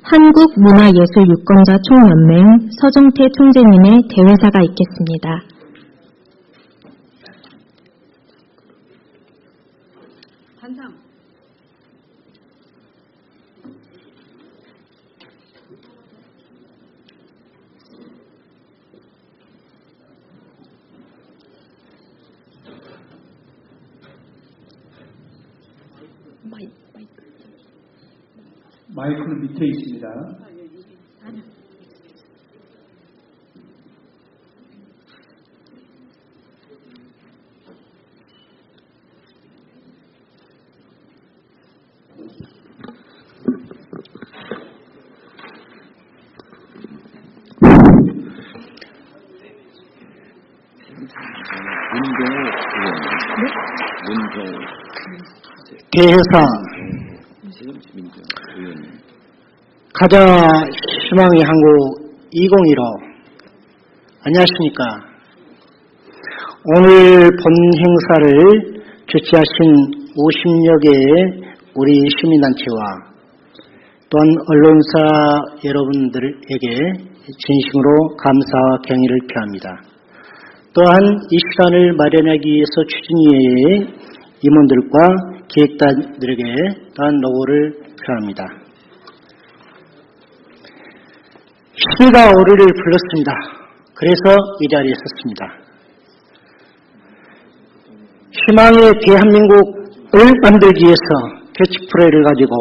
한국문화예술유권자 총연맹 서정태 총재님의 대회사가 있겠습니다. 한상. 마이크는 밑에 있습니다. 대회사 가자 희망의 한국 2015 안녕하십니까. 오늘 본 행사를 주최하신 50여 개의 우리 시민단체와 또한 언론사 여러분들에게 진심으로 감사와 경의를 표합니다. 또한 이 시간을 마련하기 위해서 추진위의 임원들과 기획단들에게 또한 노고를 표합니다. 시대가 우리를 불렀습니다. 그래서 이 자리에 섰습니다. 희망의 대한민국을 만들기 위해서 캐치프레이를 가지고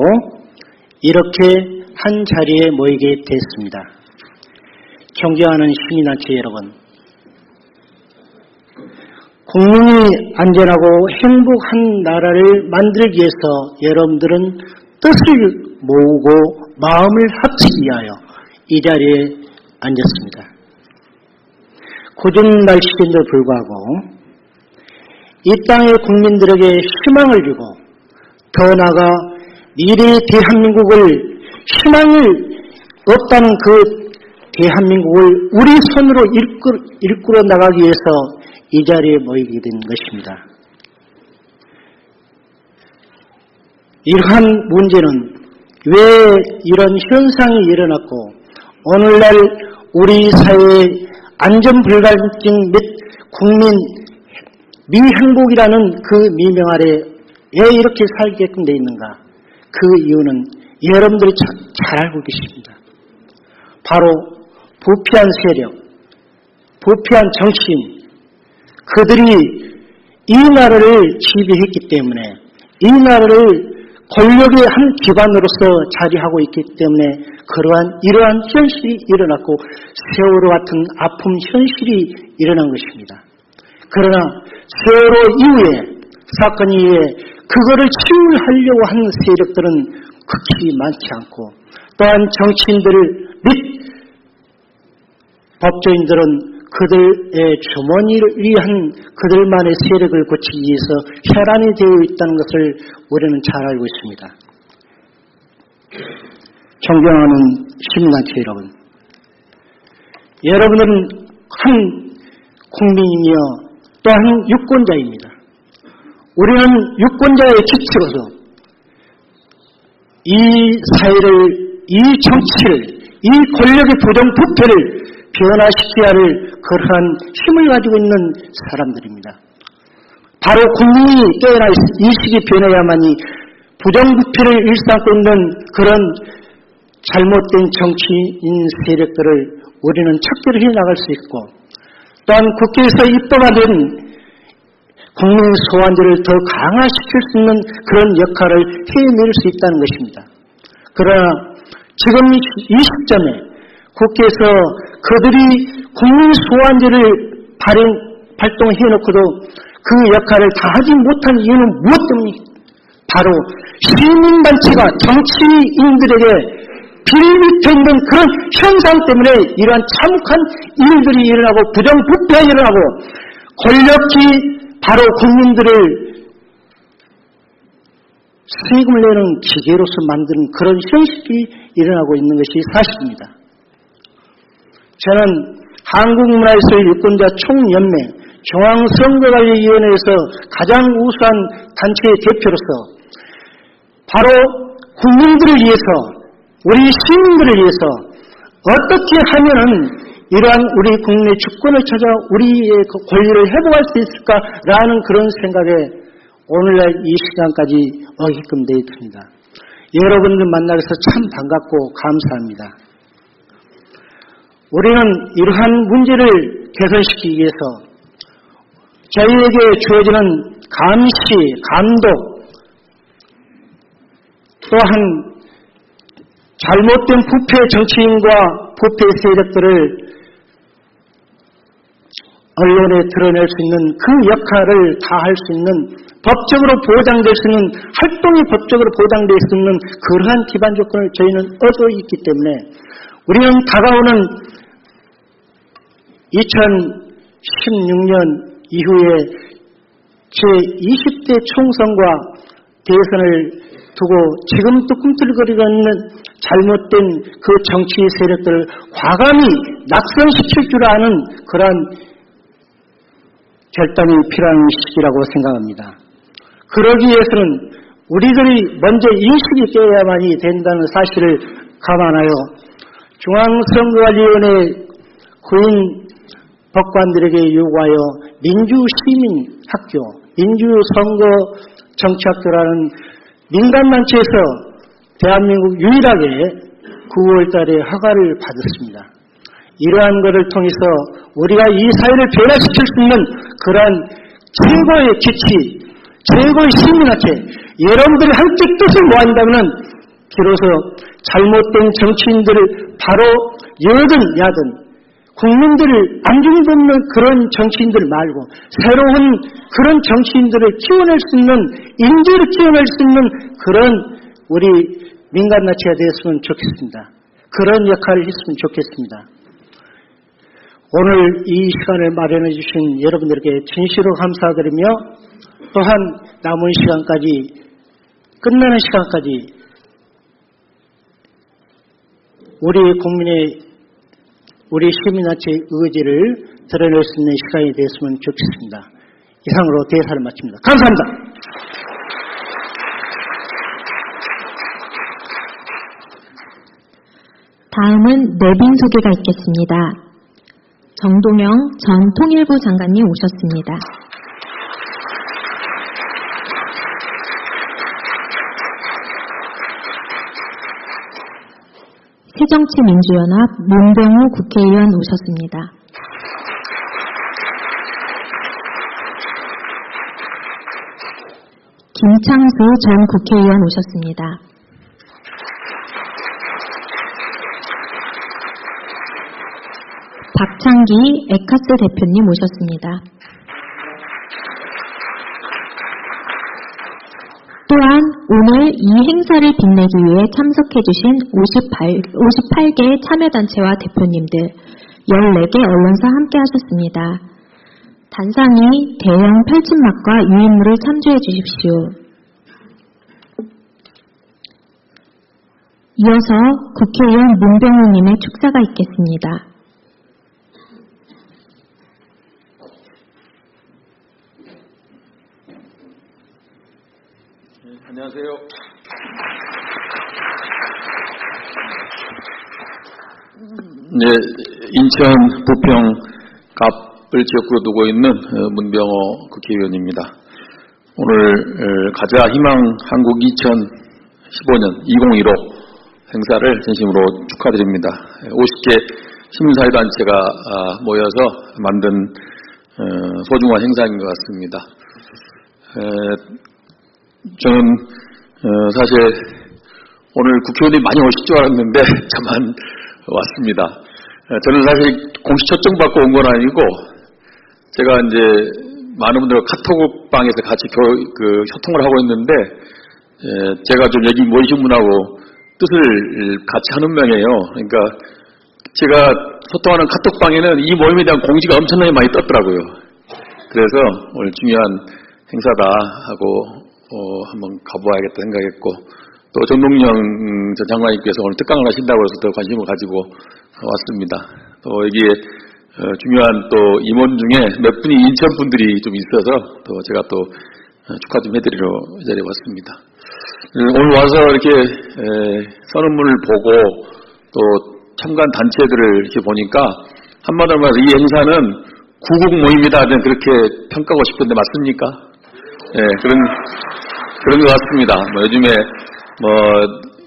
이렇게 한 자리에 모이게 됐습니다. 존경하는 시민단체 여러분, 국민이 안전하고 행복한 나라를 만들기 위해서 여러분들은 뜻을 모으고 마음을 합치기 위하여 이 자리에 앉았습니다. 궂은 날씨인데도 불구하고 이 땅의 국민들에게 희망을 주고 더 나아가 미래의 대한민국을 희망을 없다는 그 대한민국을 우리 손으로 이끌어 나가기 위해서 이 자리에 모이게 된 것입니다. 이러한 문제는 왜 이런 현상이 일어났고 오늘날 우리 사회의 안전불감증 및 국민 미행복이라는 그 미명 아래 왜 이렇게 살게끔 되어 있는가? 그 이유는 여러분들이 잘 알고 계십니다. 바로 부패한 세력, 부패한 정치인, 그들이 이 나라를 지배했기 때문에 이 나라를 권력의 한 기관으로서 자리하고 있기 때문에 이러한 현실이 일어났고 세월호 같은 아픔 현실이 일어난 것입니다. 그러나 세월호 이후에 사건 이후에 그거를 치유하려고 하는 세력들은 극히 많지 않고 또한 정치인들 및 법조인들은 그들의 주머니를 위한 그들만의 세력을 고치기 위해서 혈안이 되어 있다는 것을 우리는 잘 알고 있습니다. 존경하는 시민단체 여러분, 여러분은 한 국민이며 또한 유권자입니다. 우리는 유권자의 기치로서 이 사회를, 이 정치를, 이 권력의 부정부패를 변화시켜야 할 그러한 힘을 가지고 있는 사람들입니다. 바로 국민이 깨어나 의식이 변해야만이 부정부패를 일삼고 있는 그런 잘못된 정치인 세력들을 우리는 척결해 나갈 수 있고 또한 국회에서 입법화된 국민 소환제를 더 강화시킬 수 있는 그런 역할을 해낼 수 있다는 것입니다. 그러나 지금 이 시점에 국회에서 그들이 국민 소환제를 발동해놓고도 그 역할을 다하지 못한 이유는 무엇 때문입니까? 바로 시민단체가 정치인들에게 빌붙어 있는 그런 현상 때문에 이러한 참혹한 일들이 일어나고 부정부패가 일어나고 권력이 바로 국민들을 세금을 내는 기계로서 만드는 그런 현실이 일어나고 있는 것이 사실입니다. 저는 한국문화예술 유권자 총연맹 중앙선거관리위원회에서 가장 우수한 단체의 대표로서 바로 국민들을 위해서 우리 시민들을 위해서 어떻게 하면은 이러한 우리 국민의 주권을 찾아 우리의 그 권리를 회복할 수 있을까라는 그런 생각에 오늘날 이 시간까지 오게끔 되어 있습니다. 여러분들 만나서 참 반갑고 감사합니다. 우리는 이러한 문제를 개선시키기 위해서 저희에게 주어지는 감시, 감독, 또한 잘못된 부패 정치인과 부패 세력들을 언론에 드러낼 수 있는 그 역할을 다할 수 있는 법적으로 보장될 수 있는 활동이 법적으로 보장될 수 있는 그러한 기반 조건을 저희는 얻어 있기 때문에 우리는 다가오는 2016년 이후에 제20대 총선과 대선을 두고 지금도 꿈틀거리고 있는 잘못된 그 정치 세력들을 과감히 낙선시킬 줄 아는 그러한 결단이 필요한 시기라고 생각합니다. 그러기 위해서는 우리들이 먼저 인식이 깨야만이 된다는 사실을 감안하여 중앙선거관리위원회 구인 법관들에게 요구하여 민주시민학교, 민주선거정치학교라는 민간단체에서 대한민국 유일하게 9월 달에 허가를 받았습니다. 이러한 것을 통해서 우리가 이 사회를 변화시킬 수 있는 그러한 최고의 기치, 최고의 시민학회, 여러분들이 함께 뜻을 모아낸다면 비로소 잘못된 정치인들을 바로 여든 야든 국민들을 안중받는 그런 정치인들 말고 새로운 그런 정치인들을 키워낼 수 있는 인재를 키워낼 수 있는 그런 우리 민간단체가 되었으면 좋겠습니다. 그런 역할을 했으면 좋겠습니다. 오늘 이 시간을 마련해 주신 여러분들에게 진실로 감사드리며 또한 남은 시간까지 끝나는 시간까지 우리 국민의 우리 시민단체의 의지를 드러낼 수 있는 시간이 되었으면 좋겠습니다. 이상으로 대사를 마칩니다. 감사합니다. 다음은 내빈 소개가 있겠습니다. 정동영 전 통일부 장관님 오셨습니다. 새정치민주연합 문병우 국회의원 오셨습니다. 김창수 전 국회의원 오셨습니다. 박창기 에카스 대표님 오셨습니다. 또한 오늘 이 행사를 빛내기 위해 참석해 주신 58개 참여단체와 대표님들, 14개 언론사 함께 하셨습니다. 단상이 대형 펼침막과 유인물을 참조해 주십시오. 이어서 국회의원 문병우님의 축사가 있겠습니다. 안녕하세요. 네, 인천 부평 갑을 지역구로 두고 있는 문병호 국회의원입니다. 오늘 가자 희망 한국 2015년 2015 행사를 진심으로 축하드립니다. 50개 시민사회단체가 모여서 만든 소중한 행사인 것 같습니다. 저는 사실 오늘 국회의원이 많이 오실 줄 알았는데 저만 왔습니다. 저는 사실 공식 초청받고 온 건 아니고 제가 이제 많은 분들과 카톡방에서 같이 소통을 하고 있는데 제가 좀 여기 모이신 분하고 뜻을 같이 하는 명이에요. 그러니까 제가 소통하는 카톡방에는 이 모임에 대한 공지가 엄청나게 많이 떴더라고요. 그래서 오늘 중요한 행사다 하고 한번 가보아야겠다 생각했고, 또 정동영 전 장관님께서 오늘 특강을 하신다고 해서 더 관심을 가지고 왔습니다. 또 여기에 중요한 또 임원 중에 몇 분이 인천 분들이 좀 있어서 또 제가 또 축하 좀 해드리러 이 자리에 왔습니다. 오늘 와서 이렇게 선언문을 보고 또 참관 단체들을 이렇게 보니까 한마디로 말해서 이 행사는 구국 모임이다 그렇게 평가하고 싶은데 맞습니까? 예, 그런 것 같습니다. 요즘에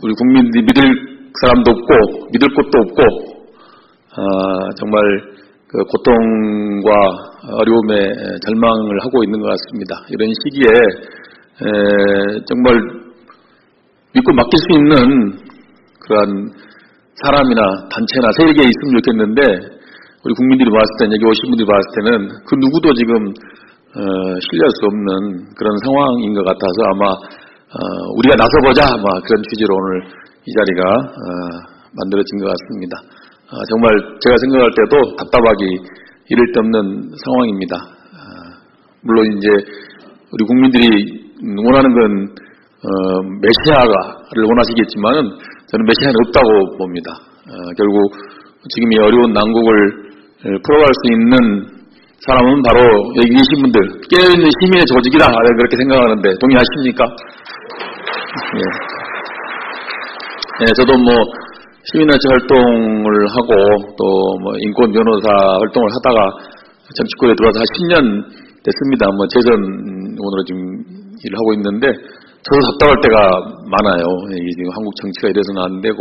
우리 국민들이 믿을 사람도 없고 믿을 곳도 없고 정말 그 고통과 어려움에 절망을 하고 있는 것 같습니다. 이런 시기에 정말 믿고 맡길 수 있는 그러한 사람이나 단체나 세력에 있으면 좋겠는데 우리 국민들이 봤을 때는 여기 오신 분들이 봤을 때는 그 누구도 지금 신뢰할 수 없는 그런 상황인 것 같아서 아마 우리가 나서보자 그런 취지로 오늘 이 자리가 만들어진 것 같습니다. 정말 제가 생각할 때도 답답하기 이를 데 없는 상황입니다. 물론 이제 우리 국민들이 원하는 건 메시아를 원하시겠지만은 저는 메시아는 없다고 봅니다. 결국 지금 이 어려운 난국을 풀어갈 수 있는 사람은 바로 여기 계신 분들, 깨어있는 시민의 조직이다 그렇게 생각하는데 동의하십니까? 예, 저도 시민단체 활동을 하고 또 인권 변호사 활동을 하다가 정치권에 들어와서 한 10년 됐습니다. 재선원으로 지금 일을 하고 있는데 저도 답답할 때가 많아요. 지금 한국 정치가 이래서는 안 되고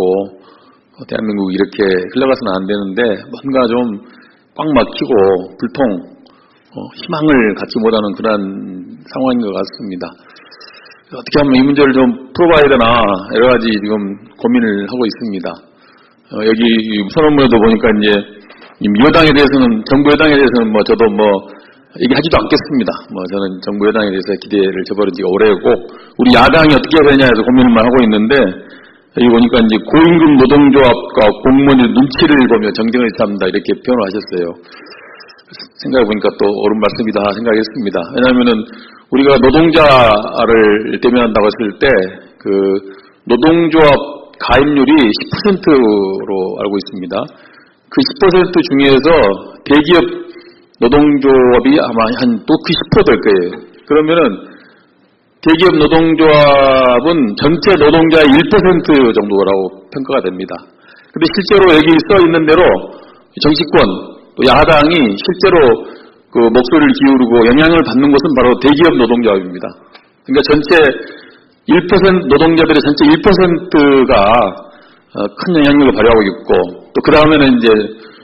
대한민국이 이렇게 흘러가서는 안 되는데 뭔가 좀 꽉 막히고 불통, 희망을 갖지 못하는 그런 상황인 것 같습니다. 어떻게 하면 이 문제를 좀 풀어봐야 되나 여러 가지 지금 고민을 하고 있습니다. 여기 선언문에도 보니까 이제 여당에 대해서는 정부 여당에 대해서는 저도 얘기하지도 않겠습니다. 저는 정부 여당에 대해서 기대를 저버린 지가 오래고 우리 야당이 어떻게 해야 되냐 해서 고민을만 하고 있는데 여기 보니까 이제 고임금 노동조합과 공무원의 눈치를 보며 정쟁을 일삼는다 이렇게 표현을 하셨어요. 생각해보니까 또 옳은 말씀이다 생각했습니다. 왜냐하면은 우리가 노동자를 대면한다고 했을 때 그 노동조합 가입률이 10%로 알고 있습니다. 그 10% 중에서 대기업 노동조합이 아마 또 그 10% 될 거예요. 그러면은 대기업 노동조합은 전체 노동자의 1% 정도라고 평가가 됩니다. 근데 실제로 여기 써 있는 대로 정치권, 또 야당이 실제로 그 목소리를 기울이고 영향을 받는 것은 바로 대기업 노동조합입니다. 그러니까 전체 1% 노동자들의 전체 1%가 큰 영향력을 발휘하고 있고 또 그 다음에는 이제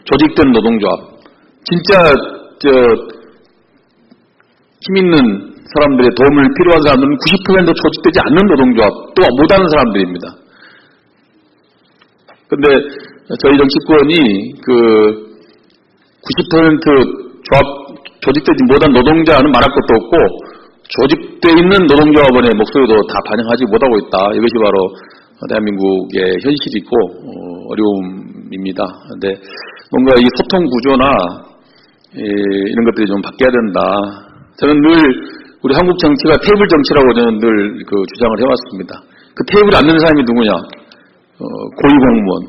조직된 노동조합, 진짜 힘 있는 사람들의 도움을 필요한 사람들은 90% 조직되지 않는 노동조합, 또 못하는 사람들입니다. 근데 저희 정치권이 그 90% 조직되지 못한 노동자는 말할 것도 없고 조직되어 있는 노동조합원의 목소리도 다 반영하지 못하고 있다. 이것이 바로 대한민국의 현실이고 어려움입니다. 근데 뭔가 이 소통 구조나 이런 것들이 좀 바뀌어야 된다. 저는 늘 우리 한국 정치가 테이블 정치라고 저는 늘 그 주장을 해왔습니다. 그 테이블에 앉는 사람이 누구냐? 고위공무원,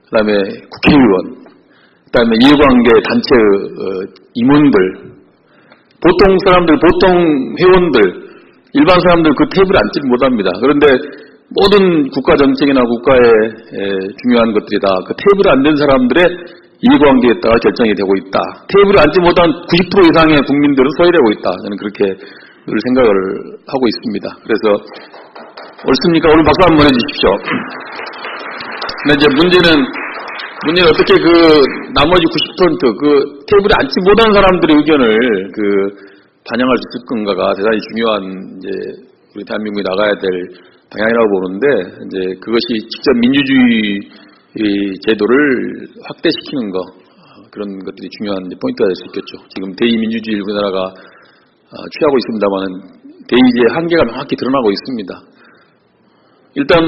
그 다음에 국회의원, 그 다음에 이해관계 단체 임원들, 보통 사람들, 보통 회원들, 일반 사람들 그 테이블에 앉지 못합니다. 그런데 모든 국가 정책이나 국가의 중요한 것들이 다 그 테이블에 앉는 사람들의 이해관계에 따라 결정이 되고 있다. 테이블에 앉지 못한 90% 이상의 국민들은 소외되고 있다. 저는 그렇게 늘 생각을 하고 있습니다. 그래서 옳습니까? 오늘 박수 한번 해주십시오. 근데 이제 문제는 어떻게 그 나머지 90% 그 테이블에 앉지 못한 사람들의 의견을 그 반영할 수 있을 건가가 대단히 중요한 이제 우리 대한민국이 나가야 될 방향이라고 보는데 이제 그것이 직접 민주주의 제도를 확대시키는 거 그런 것들이 중요한 포인트가 될 수 있겠죠. 지금 대의민주주의를 우리나라가 취하고 있습니다만은 대의제의 한계가 명확히 드러나고 있습니다. 일단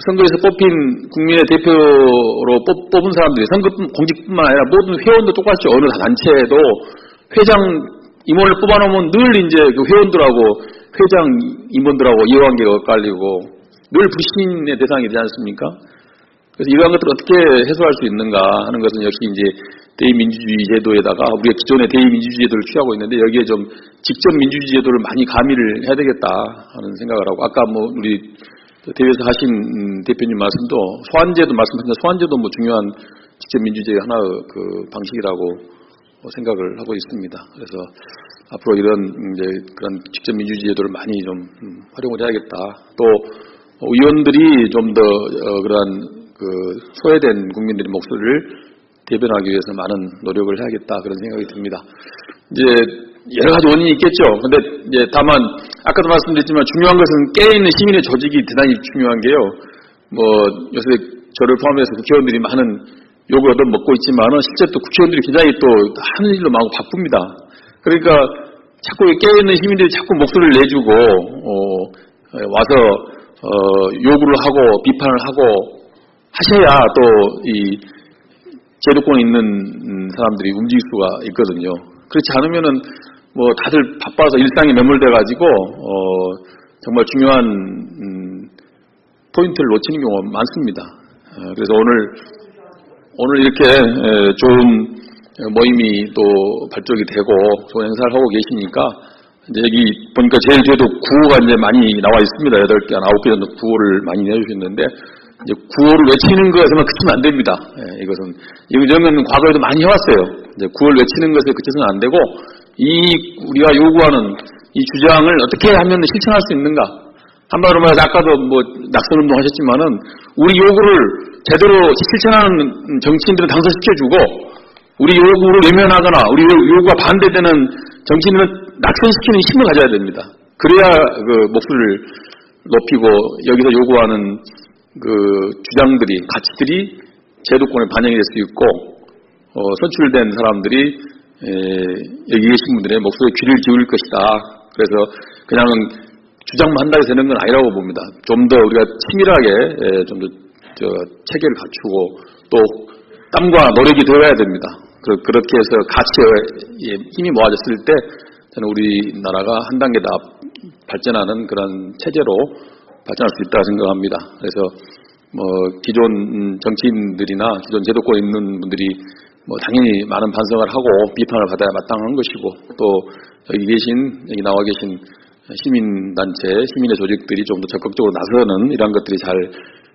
선거에서 뽑힌 국민의 대표로 뽑은 사람들이 선거 공직뿐만 아니라 모든 회원도 똑같이 어느 단체에도 회장 임원을 뽑아놓으면 늘 이제 그 회원들하고 회장 임원들하고 이해관계가 엇갈리고 늘 불신의 대상이 되지 않습니까? 그래서 이러한 것들을 어떻게 해소할 수 있는가 하는 것은 역시 이제 대의민주주의 제도에다가 우리가 기존의 대의민주주의 제도를 취하고 있는데 여기에 좀 직접 민주주의 제도를 많이 가미를 해야 되겠다 하는 생각을 하고 아까 뭐 우리 대회에서 하신 대표님 말씀도 소환제도 말씀하셨는데 소환제도 뭐 중요한 직접 민주주의 하나의 그 방식이라고 생각을 하고 있습니다. 그래서 앞으로 이런 이제 그런 직접 민주주의 제도를 많이 좀 활용을 해야겠다. 또 의원들이 좀 더 그러한 그 소외된 국민들의 목소리를 대변하기 위해서 많은 노력을 해야겠다 그런 생각이 듭니다. 이제 여러 가지 원인이 있겠죠. 근데 이제 다만 아까도 말씀드렸지만 중요한 것은 깨어있는 시민의 조직이 대단히 중요한 게요. 뭐 요새 저를 포함해서 국회의원들이 많은 욕을 얻어먹고 있지만은 실제 또 국회의원들이 굉장히 또 하는 일로 많고 바쁩니다. 그러니까 자꾸 깨어있는 시민들이 자꾸 목소리를 내주고 와서 요구를 하고 비판을 하고 하셔야 또 이 제도권에 있는 사람들이 움직일 수가 있거든요. 그렇지 않으면은 뭐 다들 바빠서 일상에 매몰돼가지고 정말 중요한 포인트를 놓치는 경우가 많습니다. 그래서 오늘 이렇게 좋은 모임이 또 발족이 되고 좋은 행사를 하고 계시니까 이제 여기 보니까 제일 뒤에도 구호가 이제 많이 나와 있습니다. 8개, 9개 정도 구호를 많이 내주셨는데 이제 구호를 외치는 것에만 그치면 안 됩니다. 이것은 이런 과거에도 많이 해왔어요. 이제 구호를 외치는 것에 그쳐서는 안 되고 우리가 요구하는 이 주장을 어떻게 하면 실천할 수 있는가? 한마디로 말해서 아까도 뭐 낙선운동 하셨지만은 우리 요구를 제대로 실천하는 정치인들은 당선시켜주고 우리 요구를 외면하거나 우리 요구가 반대되는 정치인들은 낙선시키는 힘을 가져야 됩니다. 그래야 그 목소리를 높이고 여기서 요구하는 그 주장들이 가치들이 제도권에 반영이 될 수 있고 선출된 사람들이 여기 계신 분들의 목소리에 귀를 기울일 것이다. 그래서 그냥 주장만 한다고 해서 되는 건 아니라고 봅니다. 좀 더 우리가 치밀하게 좀 더 체계를 갖추고 또 땀과 노력이 들어가야 됩니다. 그렇게 해서 가치에 힘이 모아졌을 때 저는 우리나라가 한 단계 더 발전하는 그런 체제로 발전할 수 있다고 생각합니다. 그래서 뭐 기존 정치인들이나 기존 제도권에 있는 분들이 뭐 당연히 많은 반성을 하고 비판을 받아야 마땅한 것이고 또 여기 나와 계신 시민단체, 시민의 조직들이 좀 더 적극적으로 나서는 이런 것들이 잘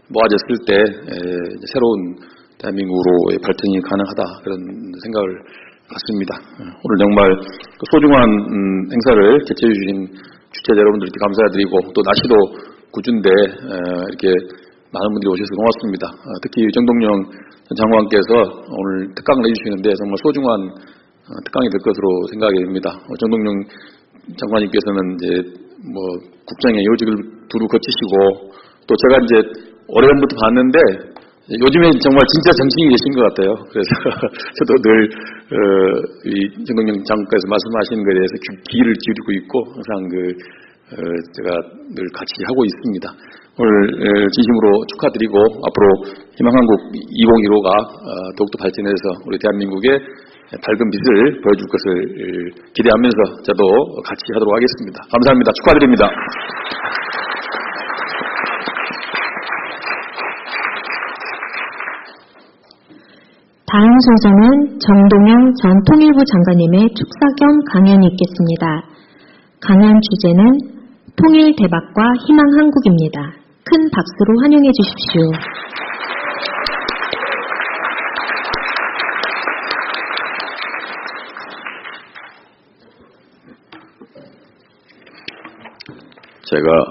모아졌을 때 새로운 대한민국으로의 발전이 가능하다 그런 생각을 갖습니다. 오늘 정말 소중한 행사를 개최해 주신 주최자 여러분들께 감사드리고 또 날씨도 궂은데 이렇게 많은 분들이 오셔서 고맙습니다. 특히 정동영 장관께서 오늘 특강을 해주시는데 정말 소중한 특강이 될 것으로 생각이 됩니다. 정동영 장관님께서는 이제 뭐 국장의 요직을 두루 거치시고 또 제가 이제 오래전부터 봤는데 요즘에 정말 진짜 정치인이 계신 것 같아요. 그래서 저도 늘 이 정동영 장관께서 말씀하시는 것에 대해서 귀를 기울이고 있고 항상 제가 늘 같이 하고 있습니다. 오늘 진심으로 축하드리고 앞으로 희망한국 2015가 더욱더 발전해서 우리 대한민국의 밝은 빛을 보여줄 것을 기대하면서 저도 같이 하도록 하겠습니다. 감사합니다. 축하드립니다. 다음 순서는 정동영 전 통일부 장관님의 축사 겸 강연이 있겠습니다. 강연 주제는 통일 대박과 희망 한국입니다. 큰 박수로 환영해 주십시오. 제가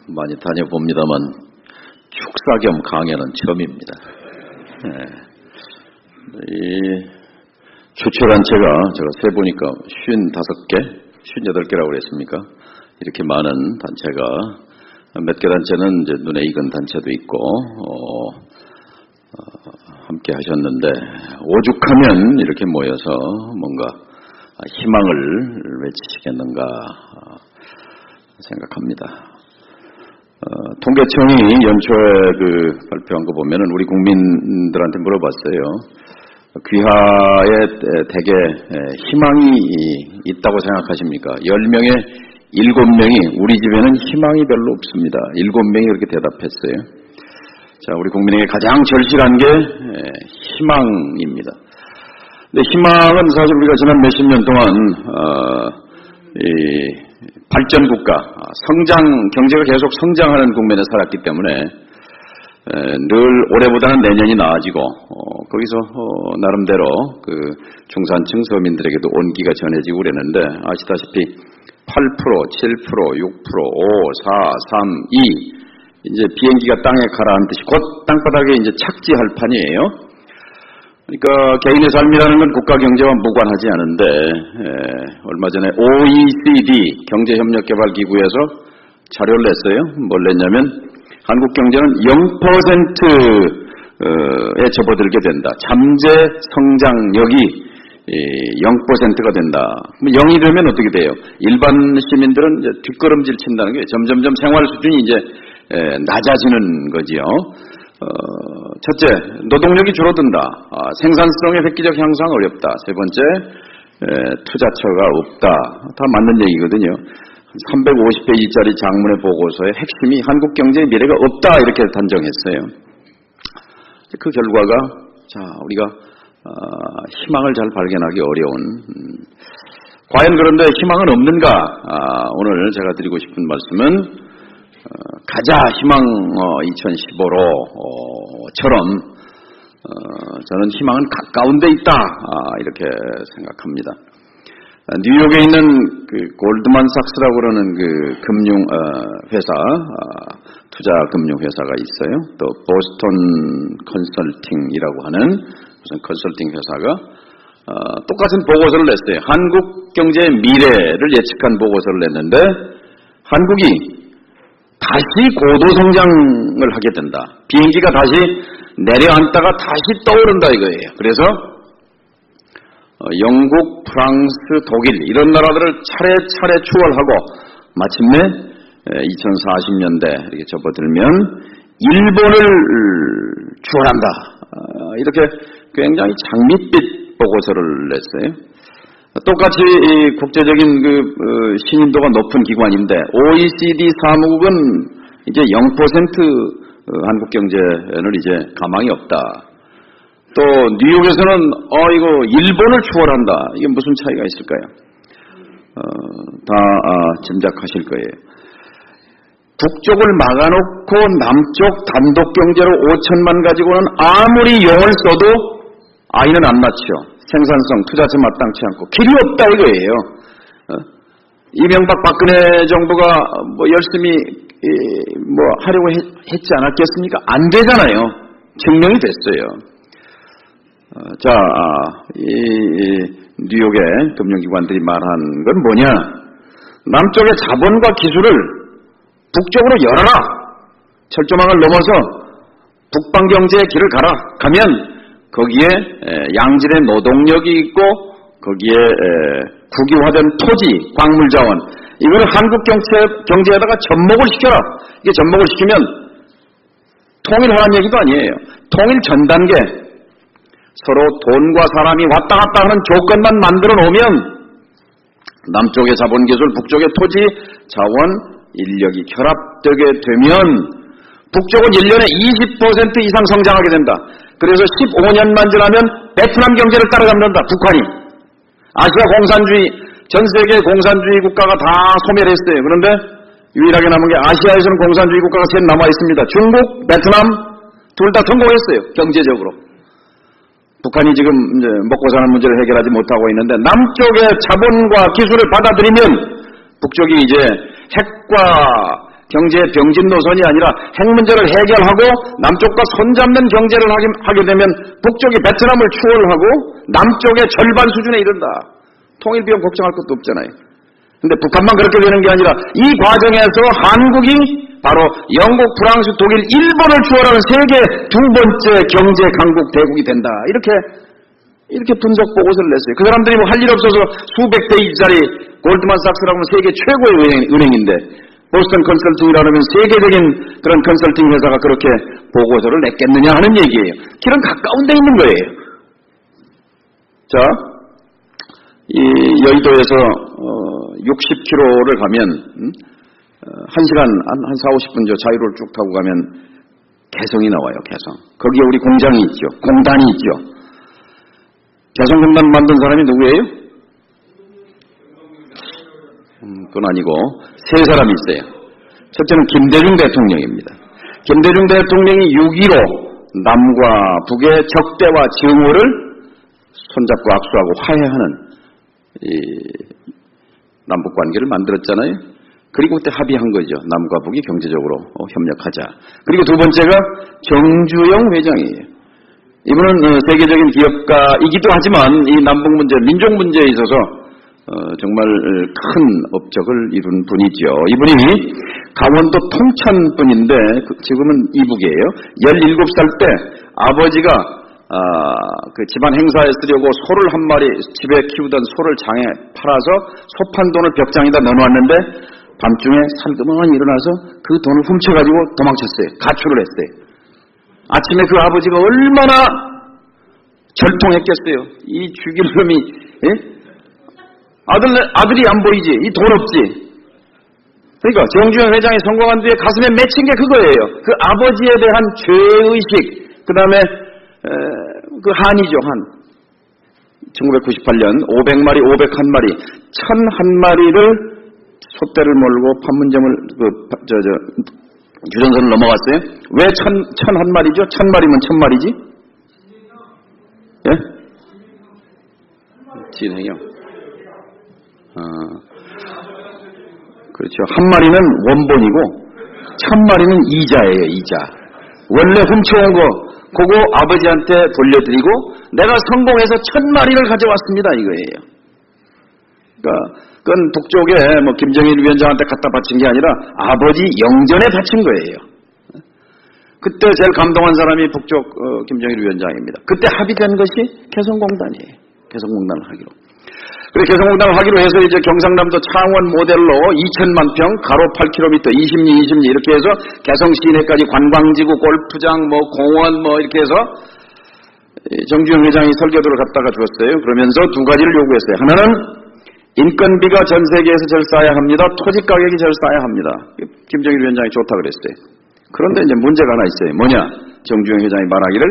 많이 다녀봅니다만 축사 겸 강연은 처음입니다. 이 주최단체가 제가 세보니까 55개, 58개라고 그랬습니까? 이렇게 많은 단체가 몇 개 단체는 이제 눈에 익은 단체도 있고 함께 하셨는데 오죽하면 이렇게 모여서 뭔가 희망을 외치시겠는가 생각합니다. 통계청이 연초에 발표한 거 보면은 우리 국민들한테 물어봤어요. 귀하에 대개 희망이 있다고 생각하십니까? 10명에 7명이 우리 집에는 희망이 별로 없습니다. 7명이 그렇게 대답했어요. 자, 우리 국민에게 가장 절실한 게 희망입니다. 근데 희망은 사실 우리가 지난 몇십 년 동안 이 발전 국가, 경제가 계속 성장하는 국면에 살았기 때문에 늘 올해보다는 내년이 나아지고 거기서 나름대로 그 중산층 서민들에게도 온기가 전해지고 그랬는데 아시다시피 8%, 7%, 6%, 5, 4, 3, 2 이제 비행기가 땅에 가라앉듯이 곧 땅바닥에 이제 착지할 판이에요. 그러니까 개인의 삶이라는 건 국가 경제와 무관하지 않은데 얼마 전에 OECD 경제협력개발기구에서 자료를 냈어요. 뭘 냈냐면 한국 경제는 0%에 접어들게 된다. 잠재 성장력이 0%가 된다. 0이 되면 어떻게 돼요? 일반 시민들은 이제 뒷걸음질 친다는 게 점점점 생활 수준이 이제 낮아지는 거지요. 첫째, 노동력이 줄어든다. 생산성의 획기적 향상 어렵다. 세 번째, 투자처가 없다. 다 맞는 얘기거든요. 350페이지짜리 장문의 보고서의 핵심이 한국 경제의 미래가 없다 이렇게 단정했어요. 그 결과가 우리가 희망을 잘 발견하기 어려운 과연 그런데 희망은 없는가? 오늘 제가 드리고 싶은 말씀은 가자 희망 2015로처럼 저는 희망은 가까운 데 있다 이렇게 생각합니다. 뉴욕에 있는 그 골드만삭스라고 그러는 그 금융 회사, 투자 금융 회사가 있어요. 또 보스턴 컨설팅이라고 하는 무슨 컨설팅 회사가 똑같은 보고서를 냈어요. 한국 경제의 미래를 예측한 보고서를 냈는데 한국이 다시 고도 성장을 하게 된다. 비행기가 다시 내려앉다가 다시 떠오른다 이거예요. 그래서 영국, 프랑스, 독일 이런 나라들을 차례차례 추월하고 마침내 2040년대 이렇게 접어들면 일본을 추월한다. 이렇게 굉장히 장밋빛 보고서를 냈어요. 똑같이 국제적인 그 신인도가 높은 기관인데 OECD 사무국은 이제 0% 한국 경제는 이제 가망이 없다. 또 뉴욕에서는 이거 일본을 추월한다. 이게 무슨 차이가 있을까요? 다 짐작하실 거예요. 북쪽을 막아놓고 남쪽 단독 경제로 5천만 가지고는 아무리 용을 써도 아이는 안 낳죠. 생산성, 투자처 마땅치 않고 길이 없다 이거예요. 이명박 박근혜 정부가 뭐 열심히 뭐 하려고 했지 않았겠습니까? 안 되잖아요. 증명이 됐어요. 뉴욕의 금융기관들이 말한 건 뭐냐? 남쪽의 자본과 기술을 북쪽으로 열어라. 철조망을 넘어서 북방 경제의 길을 가면 거기에 양질의 노동력이 있고 거기에 국유화된 토지, 광물자원 이거를 한국 경제에다가 접목을 시켜라. 이게 접목을 시키면 통일하라는 얘기도 아니에요. 통일 전 단계 서로 돈과 사람이 왔다 갔다 하는 조건만 만들어 놓으면 남쪽의 자본기술, 북쪽의 토지, 자원, 인력이 결합되게 되면 북쪽은 1년에 20% 이상 성장하게 된다. 그래서 15년만 지나면 베트남 경제를 따라잡는다. 북한이. 아시아 공산주의, 전 세계 공산주의 국가가 다 소멸했어요. 그런데 유일하게 남은 게 아시아에서는 공산주의 국가가 셋 남아 있습니다. 중국, 베트남 둘 다 성공했어요. 경제적으로. 북한이 지금 이제 먹고 사는 문제를 해결하지 못하고 있는데 남쪽의 자본과 기술을 받아들이면 북쪽이 이제 핵과 경제의 병진 노선이 아니라 핵 문제를 해결하고 남쪽과 손잡는 경제를 하게 되면 북쪽이 베트남을 추월하고 남쪽의 절반 수준에 이른다. 통일 비용 걱정할 것도 없잖아요. 근데 북한만 그렇게 되는 게 아니라 이 과정에서 한국이 바로 영국, 프랑스, 독일, 일본을 추월하는 세계 두 번째 경제 강국 대국이 된다. 이렇게 분석 보고서를 냈어요. 그 사람들이 뭐 할 일 없어서 수백 페이지짜리 골드만삭스라고 하면 세계 최고의 은행인데 보스턴 컨설팅이라고 하면 세계적인 그런 컨설팅 회사가 그렇게 보고서를 냈겠느냐 하는 얘기예요. 길은 가까운 데 있는 거예요. 자, 이 여의도에서 60km를 가면 1시간 한 4, 50분 자유로를 쭉 타고 가면 개성이 나와요. 개성. 거기에 우리 공장이 있죠. 공단이 있죠. 개성공단 만든 사람이 누구예요? 그건 아니고 세 사람이 있어요. 첫째는 김대중 대통령입니다. 김대중 대통령이 6.15 남과 북의 적대와 증오를 손잡고 악수하고 화해하는 남북관계를 만들었잖아요. 그리고 그때 합의한 거죠. 남과 북이 경제적으로 협력하자. 그리고 두 번째가 정주영 회장이에요. 이분은 세계적인 기업가이기도 하지만 이 남북 문제, 민족 문제에 있어서 정말 큰 업적을 이룬 분이죠. 이분이 강원도 통천 분인데 지금은 이북이에요. 17살 때 아버지가 그 집안 행사에 쓰려고 소를 한 마리, 집에 키우던 소를 장에 팔아서 소 판 돈을 벽장에다 넣어놨는데 밤중에 살그머니 일어나서 그 돈을 훔쳐가지고 도망쳤어요. 가출을 했어요. 아침에 그 아버지가 얼마나 절통했겠어요. 이 죽일 놈이, 예? 아들이 안 보이지. 이 돈 없지. 그러니까 정주영 회장이 성공한 뒤에 가슴에 맺힌 게 그거예요. 그 아버지에 대한 죄의식, 그 다음에 그 한이죠. 한 1998년 500마리, 501마리, 1001마리를 소떼를 몰고 판문점을 유전선을 넘어갔어요. 왜 1001마리죠? 1000마리면 1000마리지? 예? 진행이요. 그렇죠. 한 마리는 원본이고 1000마리는 이자예요. 이자. 원래 훔쳐온 거 그거 아버지한테 돌려드리고 내가 성공해서 1000마리를 가져왔습니다. 이거예요. 그러니까 그건 북쪽에 뭐 김정일 위원장한테 갖다 바친 게 아니라 아버지 영전에 바친 거예요. 그때 제일 감동한 사람이 북쪽 김정일 위원장입니다. 그때 합의된 것이 개성공단이에요. 개성공단을 하기로. 그래서 개성공단을 하기로 해서 이제 경상남도 창원 모델로 2000만 평, 가로 8km, 20리 이렇게 해서 개성 시내까지 관광지구, 골프장, 뭐 공원 뭐 이렇게 해서 정주영 회장이 설계도를 갖다가 줬어요. 그러면서 두 가지를 요구했어요. 하나는 인건비가 전 세계에서 제일 싸야 합니다. 토지 가격이 제일 싸야 합니다. 김정일 위원장이 좋다 그랬어요. 그런데 이제 문제가 하나 있어요. 뭐냐? 정주영 회장이 말하기를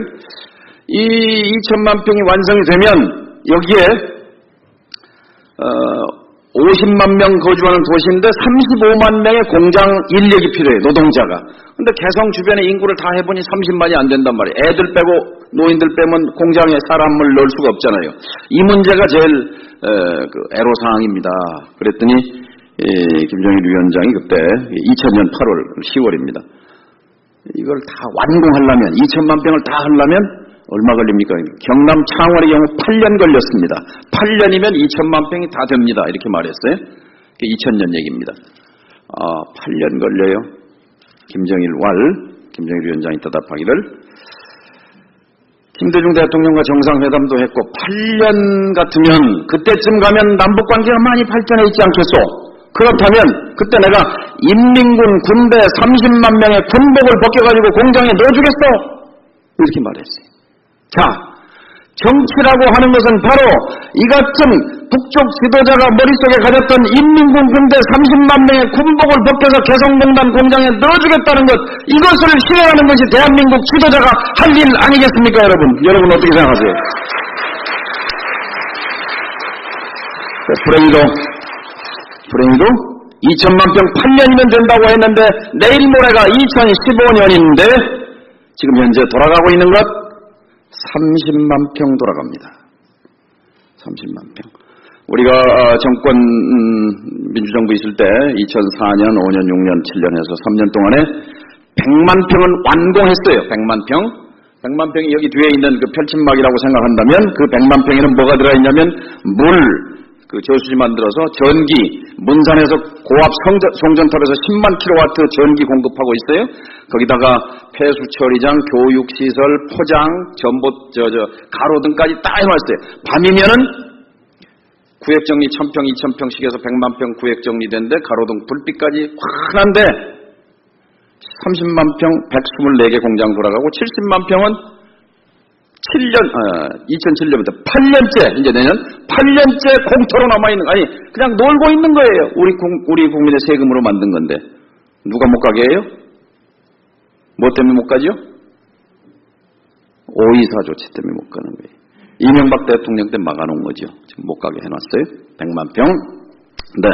이 2000만 평이 완성이 되면 여기에 50만 명 거주하는 도시인데 35만 명의 공장 인력이 필요해요. 노동자가. 근데 개성 주변의 인구를 다 해보니 30만이 안 된단 말이에요. 애들 빼고 노인들 빼면 공장에 사람을 넣을 수가 없잖아요. 이 문제가 제일 애로사항입니다. 그랬더니 김정일 위원장이 그때 2000년 8월 10월입니다. 이걸 다 완공하려면 2000만 평을 다 하려면 얼마 걸립니까? 경남 창원의 경우 8년 걸렸습니다. 8년이면 2000만 평이 다 됩니다. 이렇게 말했어요. 2000년 얘기입니다. 8년 걸려요. 김정일 위원장이 대답하기를 김대중 대통령과 정상회담도 했고 8년 같으면 그때쯤 가면 남북관계가 많이 발전해 있지 않겠소? 그렇다면 그때 내가 인민군 군대 30만 명의 군복을 벗겨가지고 공장에 넣어주겠어? 이렇게 말했어요. 자, 정치라고 하는 것은 바로 이같은 북쪽 지도자가 머릿속에 가졌던 인민군 군대 30만 명의 군복을 벗겨서 개성공단 공장에 넣어주겠다는 것, 이것을 실현하는 것이 대한민국 지도자가 할 일 아니겠습니까, 여러분? 여러분 어떻게 생각하세요? 불행히도 2000만 평 8년이면 된다고 했는데 내일 모레가 2015년인데 지금 현재 돌아가고 있는 것 30만 평 돌아갑니다. 30만 평. 우리가 정권 민주정부 있을 때 2004년, 5년, 6년, 7년 해서 3년 동안에 100만 평은 완공했어요. 100만 평. 100만 평이 여기 뒤에 있는 그 펼침막이라고 생각한다면 그 100만 평에는 뭐가 들어있냐면 그 저수지 만들어서 전기, 문산에서 고압 송전탑에서 10만 킬로와트 전기 공급하고 있어요. 거기다가 폐수 처리장, 교육시설, 포장, 가로등까지 다 해놨어요. 밤이면은 구획정리 1000평, 2000평씩해서 100만 평 구획정리된데 가로등 불빛까지 환한데 30만 평 124개 공장 돌아가고 70만 평은 2007년부터 8년째, 이제 내년 8년째 공터로 남아있는, 아니, 그냥 놀고 있는 거예요. 우리 국민의 세금으로 만든 건데. 누가 못 가게 해요? 뭐 때문에 못 가죠? 오이사 조치 때문에 못 가는 거예요. 이명박 대통령 때 막아놓은 거죠. 지금 못 가게 해놨어요. 100만 평. 네.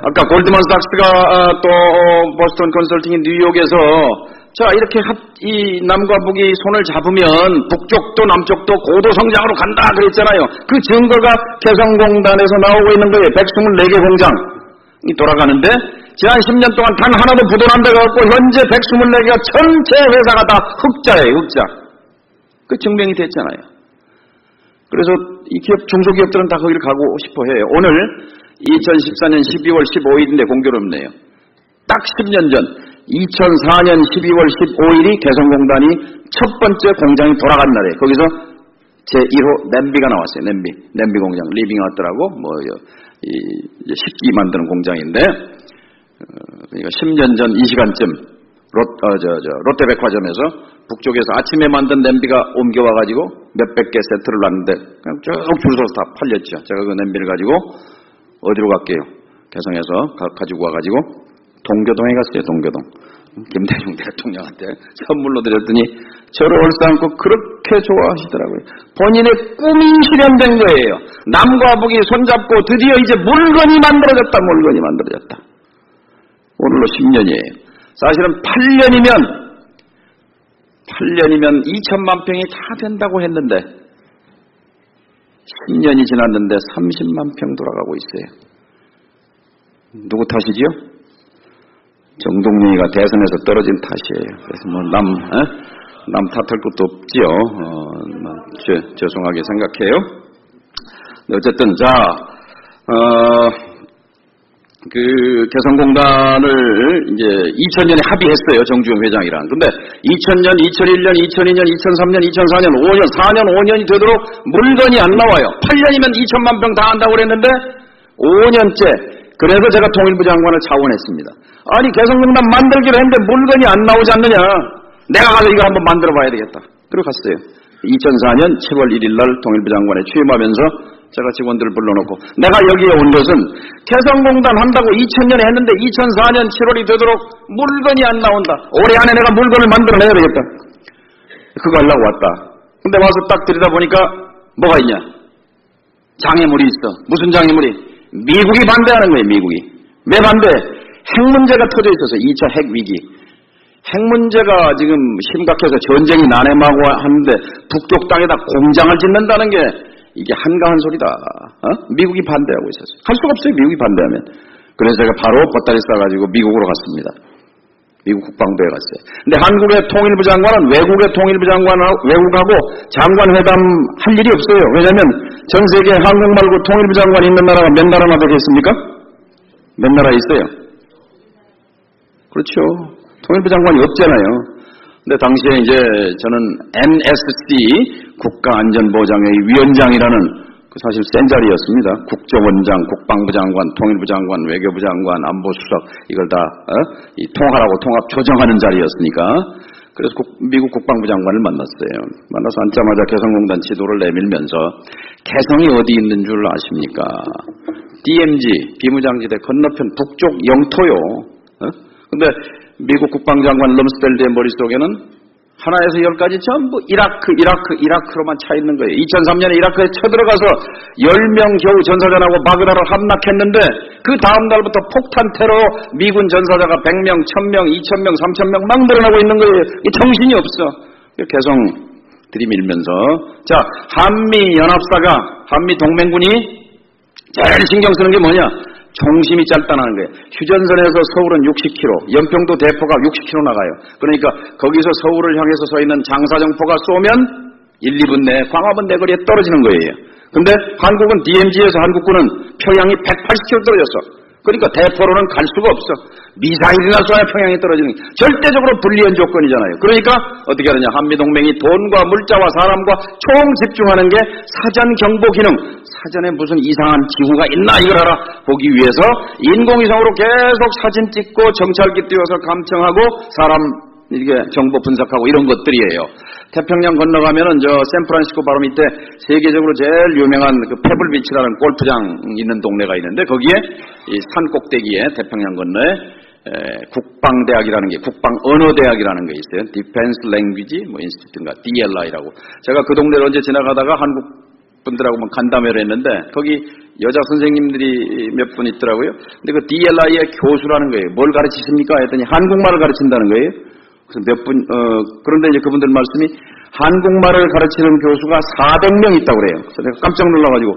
아까 골드만삭스가 또 보스턴 컨설팅이 뉴욕에서 자 이렇게 이 남과 북이 손을 잡으면 북쪽도 남쪽도 고도 성장으로 간다 그랬잖아요. 그 증거가 개성공단에서 나오고 있는 거예요. 124개 공장이 돌아가는데 지난 10년 동안 단 하나도 부도난 데가 없고 현재 124개가 전체 회사가 다 흑자예요. 흑자. 그 증명이 됐잖아요. 그래서 이 기업 중소기업들은 다 거기를 가고 싶어 해요. 오늘 2014년 12월 15일인데 공교롭네요. 딱 10년 전 2004년 12월 15일이 개성공단이 첫 번째 공장이 돌아간 날이에요. 거기서 제1호 냄비가 나왔어요. 냄비 공장. 리빙아웃라고 식기 만드는 공장인데 그러니까 10년 전 이 시간쯤 롯데백화점에서 북쪽에서 아침에 만든 냄비가 옮겨와가지고 몇백 개 세트를 놨는데 그냥 쭉 줄 서서 다 팔렸죠. 제가 그 냄비를 가지고 어디로 갈게요? 개성에서 가지고 와가지고 동교동에 갔어요. 동교동. 김대중 대통령한테 선물로 드렸더니 저를 얼싸안고 그렇게 좋아하시더라고요. 본인의 꿈이 실현된 거예요. 남과 북이 손잡고 드디어 이제 물건이 만들어졌다. 오늘로 10년이에요. 사실은 8년이면 2천만 평이 다 된다고 했는데 10년이 지났는데 30만 평 돌아가고 있어요. 누구 탓이지요? 정동영이가 대선에서 떨어진 탓이에요. 그래서 뭐 남 탓할 것도 없지요. 죄송하게 생각해요. 어쨌든 그 개성공단을 이제 2000년에 합의했어요. 정주영 회장이랑. 근데 2000년, 2001년, 2002년, 2003년, 2004년, 5년, 4년, 5년이 되도록 물건이 안 나와요. 8년이면 2천만 평 다 한다고 그랬는데 5년째. 그래서 제가 통일부 장관을 차원했습니다. 아니 개성공단 만들기로 했는데 물건이 안 나오지 않느냐. 내가 가서 이거 한번 만들어 봐야 되겠다. 그리고 갔어요. 2004년 7월 1일 날 통일부 장관에 취임하면서 제가 직원들을 불러놓고 내가 여기에 온 것은 개성공단 한다고 2000년에 했는데 2004년 7월이 되도록 물건이 안 나온다. 올해 안에 내가 물건을 만들어내야 되겠다. 그거 하려고 왔다. 근데 와서 딱 들여다보니까 뭐가 있냐. 장애물이 있어. 무슨 장애물이? 미국이 반대하는 거예요. 미국이. 왜 반대? 핵 문제가 터져 있어서 2차 핵 위기. 핵 문제가 지금 심각해서 전쟁이 난해하고 하는데 북쪽 땅에다 공장을 짓는다는 게 이게 한가한 소리다. 미국이 반대하고 있었어요. 할 수가 없어요. 미국이 반대하면. 그래서 제가 바로 보따리 싸가지고 미국으로 갔습니다. 미국 국방부에 갔어요. 근데 한국의 통일부 장관은 외국의 통일부 외국하고 장관회담 할 일이 없어요. 왜냐하면 전 세계에 한국 말고 통일부 장관이 있는 나라가 몇 나라나 되겠습니까? 몇 나라 있어요? 그렇죠. 통일부 장관이 없잖아요. 근데 당시에 이제 저는 NSC 국가안전보장회의 위원장이라는 그 사실 센 자리였습니다. 국정원장, 국방부 장관, 통일부 장관, 외교부 장관, 안보수석 이걸 다 통하라고 통합 조정하는 자리였으니까 그래서 미국 국방부 장관을 만났어요. 만나서 앉자마자 개성공단 지도를 내밀면서 개성이 어디 있는 줄 아십니까? DMZ 비무장지대 건너편 북쪽 영토요. 근데 미국 국방장관 럼스펠드의 머릿속에는 하나에서 10까지 전부 이라크로만 차 있는 거예요. 2003년에 이라크에 쳐들어가서 10명 겨우 전사관하고 바그다를 함락했는데 그 다음 날부터 폭탄 테러 미군 전사자가 100명, 1000명, 2000명, 3000명 막 늘어나고 있는 거예요. 정신이 없어. 개성 들이밀면서 자 한미연합사가 한미동맹군이 제일 신경 쓰는 게 뭐냐? 총심이 짧다는 거예요. 휴전선에서 서울은 60km, 연평도 대포가 60km 나가요. 그러니까 거기서 서울을 향해서 서 있는 장사정포가 쏘면 1, 2분 내에 광화문 내거리에 떨어지는 거예요. 근데 한국은 DMZ에서 한국군은 평양이 180km 떨어졌어. 그러니까 대포로는 갈 수가 없어. 미사일이나 쏴야 평양에 떨어지는 게 절대적으로 불리한 조건이잖아요. 그러니까 어떻게 하느냐. 한미동맹이 돈과 물자와 사람과 총 집중하는 게 사전 경보 기능. 사전에 무슨 이상한 기후가 있나 이걸 알아보기 위해서 인공위성으로 계속 사진 찍고 정찰기 띄워서 감청하고 사람 이게 정보 분석하고 이런 것들이에요. 태평양 건너가면은 샌프란시스코 바로 밑에 세계적으로 제일 유명한 그 페블비치라는 골프장 있는 동네가 있는데 거기에 이 산 꼭대기에 태평양 건너에 국방대학이라는 게, 국방언어대학이라는 게 있어요. Defense Language Institute인가, DLI라고. 제가 그 동네를 언제 지나가다가 한국 분들하고 간담회를 했는데, 거기 여자 선생님들이 몇 분 있더라고요. 근데 그 DLI의 교수라는 거예요. 뭘 가르치십니까? 했더니 한국말을 가르친다는 거예요. 그래서 그런데 이제 그분들 말씀이 한국말을 가르치는 교수가 400명 있다고 그래요. 그래서 내가 깜짝 놀라가지고,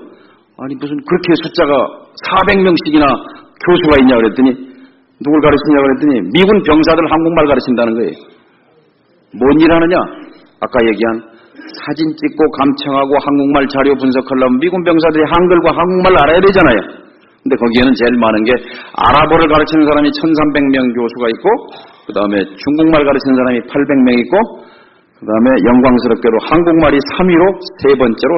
아니, 무슨 그렇게 숫자가 400명씩이나 교수가 있냐 그랬더니, 누굴 가르치냐 그랬더니 미군 병사들 한국말 가르친다는 거예요. 뭔 일 하느냐? 아까 얘기한 사진 찍고 감청하고 한국말 자료 분석하려면 미군 병사들이 한글과 한국말을 알아야 되잖아요. 근데 거기에는 제일 많은 게 아랍어를 가르치는 사람이 1300명 교수가 있고, 그 다음에 중국말 가르치는 사람이 800명 있고, 그 다음에 영광스럽게도 한국말이 3위로 세 번째로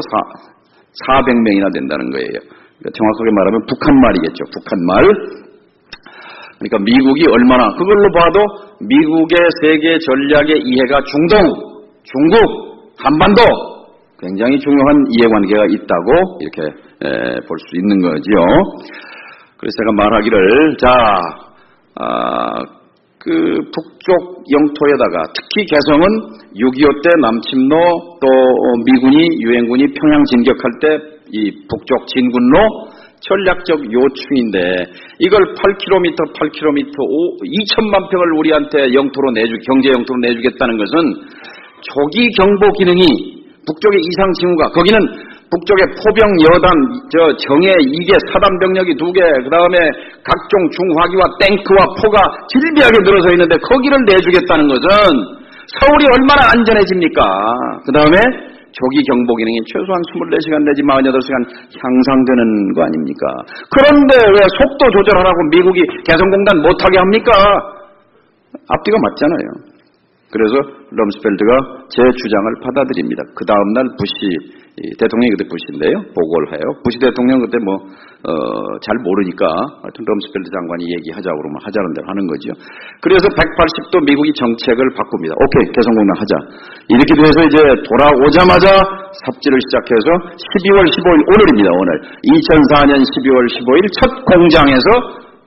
400명이나 된다는 거예요. 그러니까 정확하게 말하면 북한말이겠죠. 북한말. 그러니까 미국이 얼마나, 그걸로 봐도 미국의 세계 전략의 이해가 중동, 중국, 한반도 굉장히 중요한 이해관계가 있다고 이렇게 볼 수 있는 거지요. 그래서 제가 말하기를, 그 북쪽 영토에다가 특히 개성은 6.25 때 남침로, 또 미군이 유엔군이 평양 진격할 때 이 북쪽 진군로 전략적 요충인데, 이걸 8km 2천만 평을 우리한테 영토로 경제 영토로 내주겠다는 것은 조기 경보 기능이, 북쪽의 이상 징후가, 거기는 북쪽의 포병 여단, 정예 2개, 사단 병력이 2개, 그 다음에 각종 중화기와 탱크와 포가 질비하게 늘어서 있는데 거기를 내주겠다는 것은 서울이 얼마나 안전해집니까? 그 다음에 조기 경보 기능이 최소한 24시간 내지 48시간 향상되는 거 아닙니까? 그런데 왜 속도 조절하라고 미국이 개성공단 못하게 합니까? 앞뒤가 맞잖아요. 그래서 럼스펠드가 제 주장을 받아들입니다. 그 다음날 부시 대통령이 그때 부시인데요. 보고를 해요. 부시 대통령 그때 잘 모르니까 하여튼 럼스펠드 장관이 얘기하자고 그러면 하자는 대로 하는 거죠. 그래서 180도 미국이 정책을 바꿉니다. 오케이, 개성공단 하자. 이렇게 돼서 이제 돌아오자마자 삽질을 시작해서 12월 15일, 오늘입니다, 오늘. 2004년 12월 15일 첫 공장에서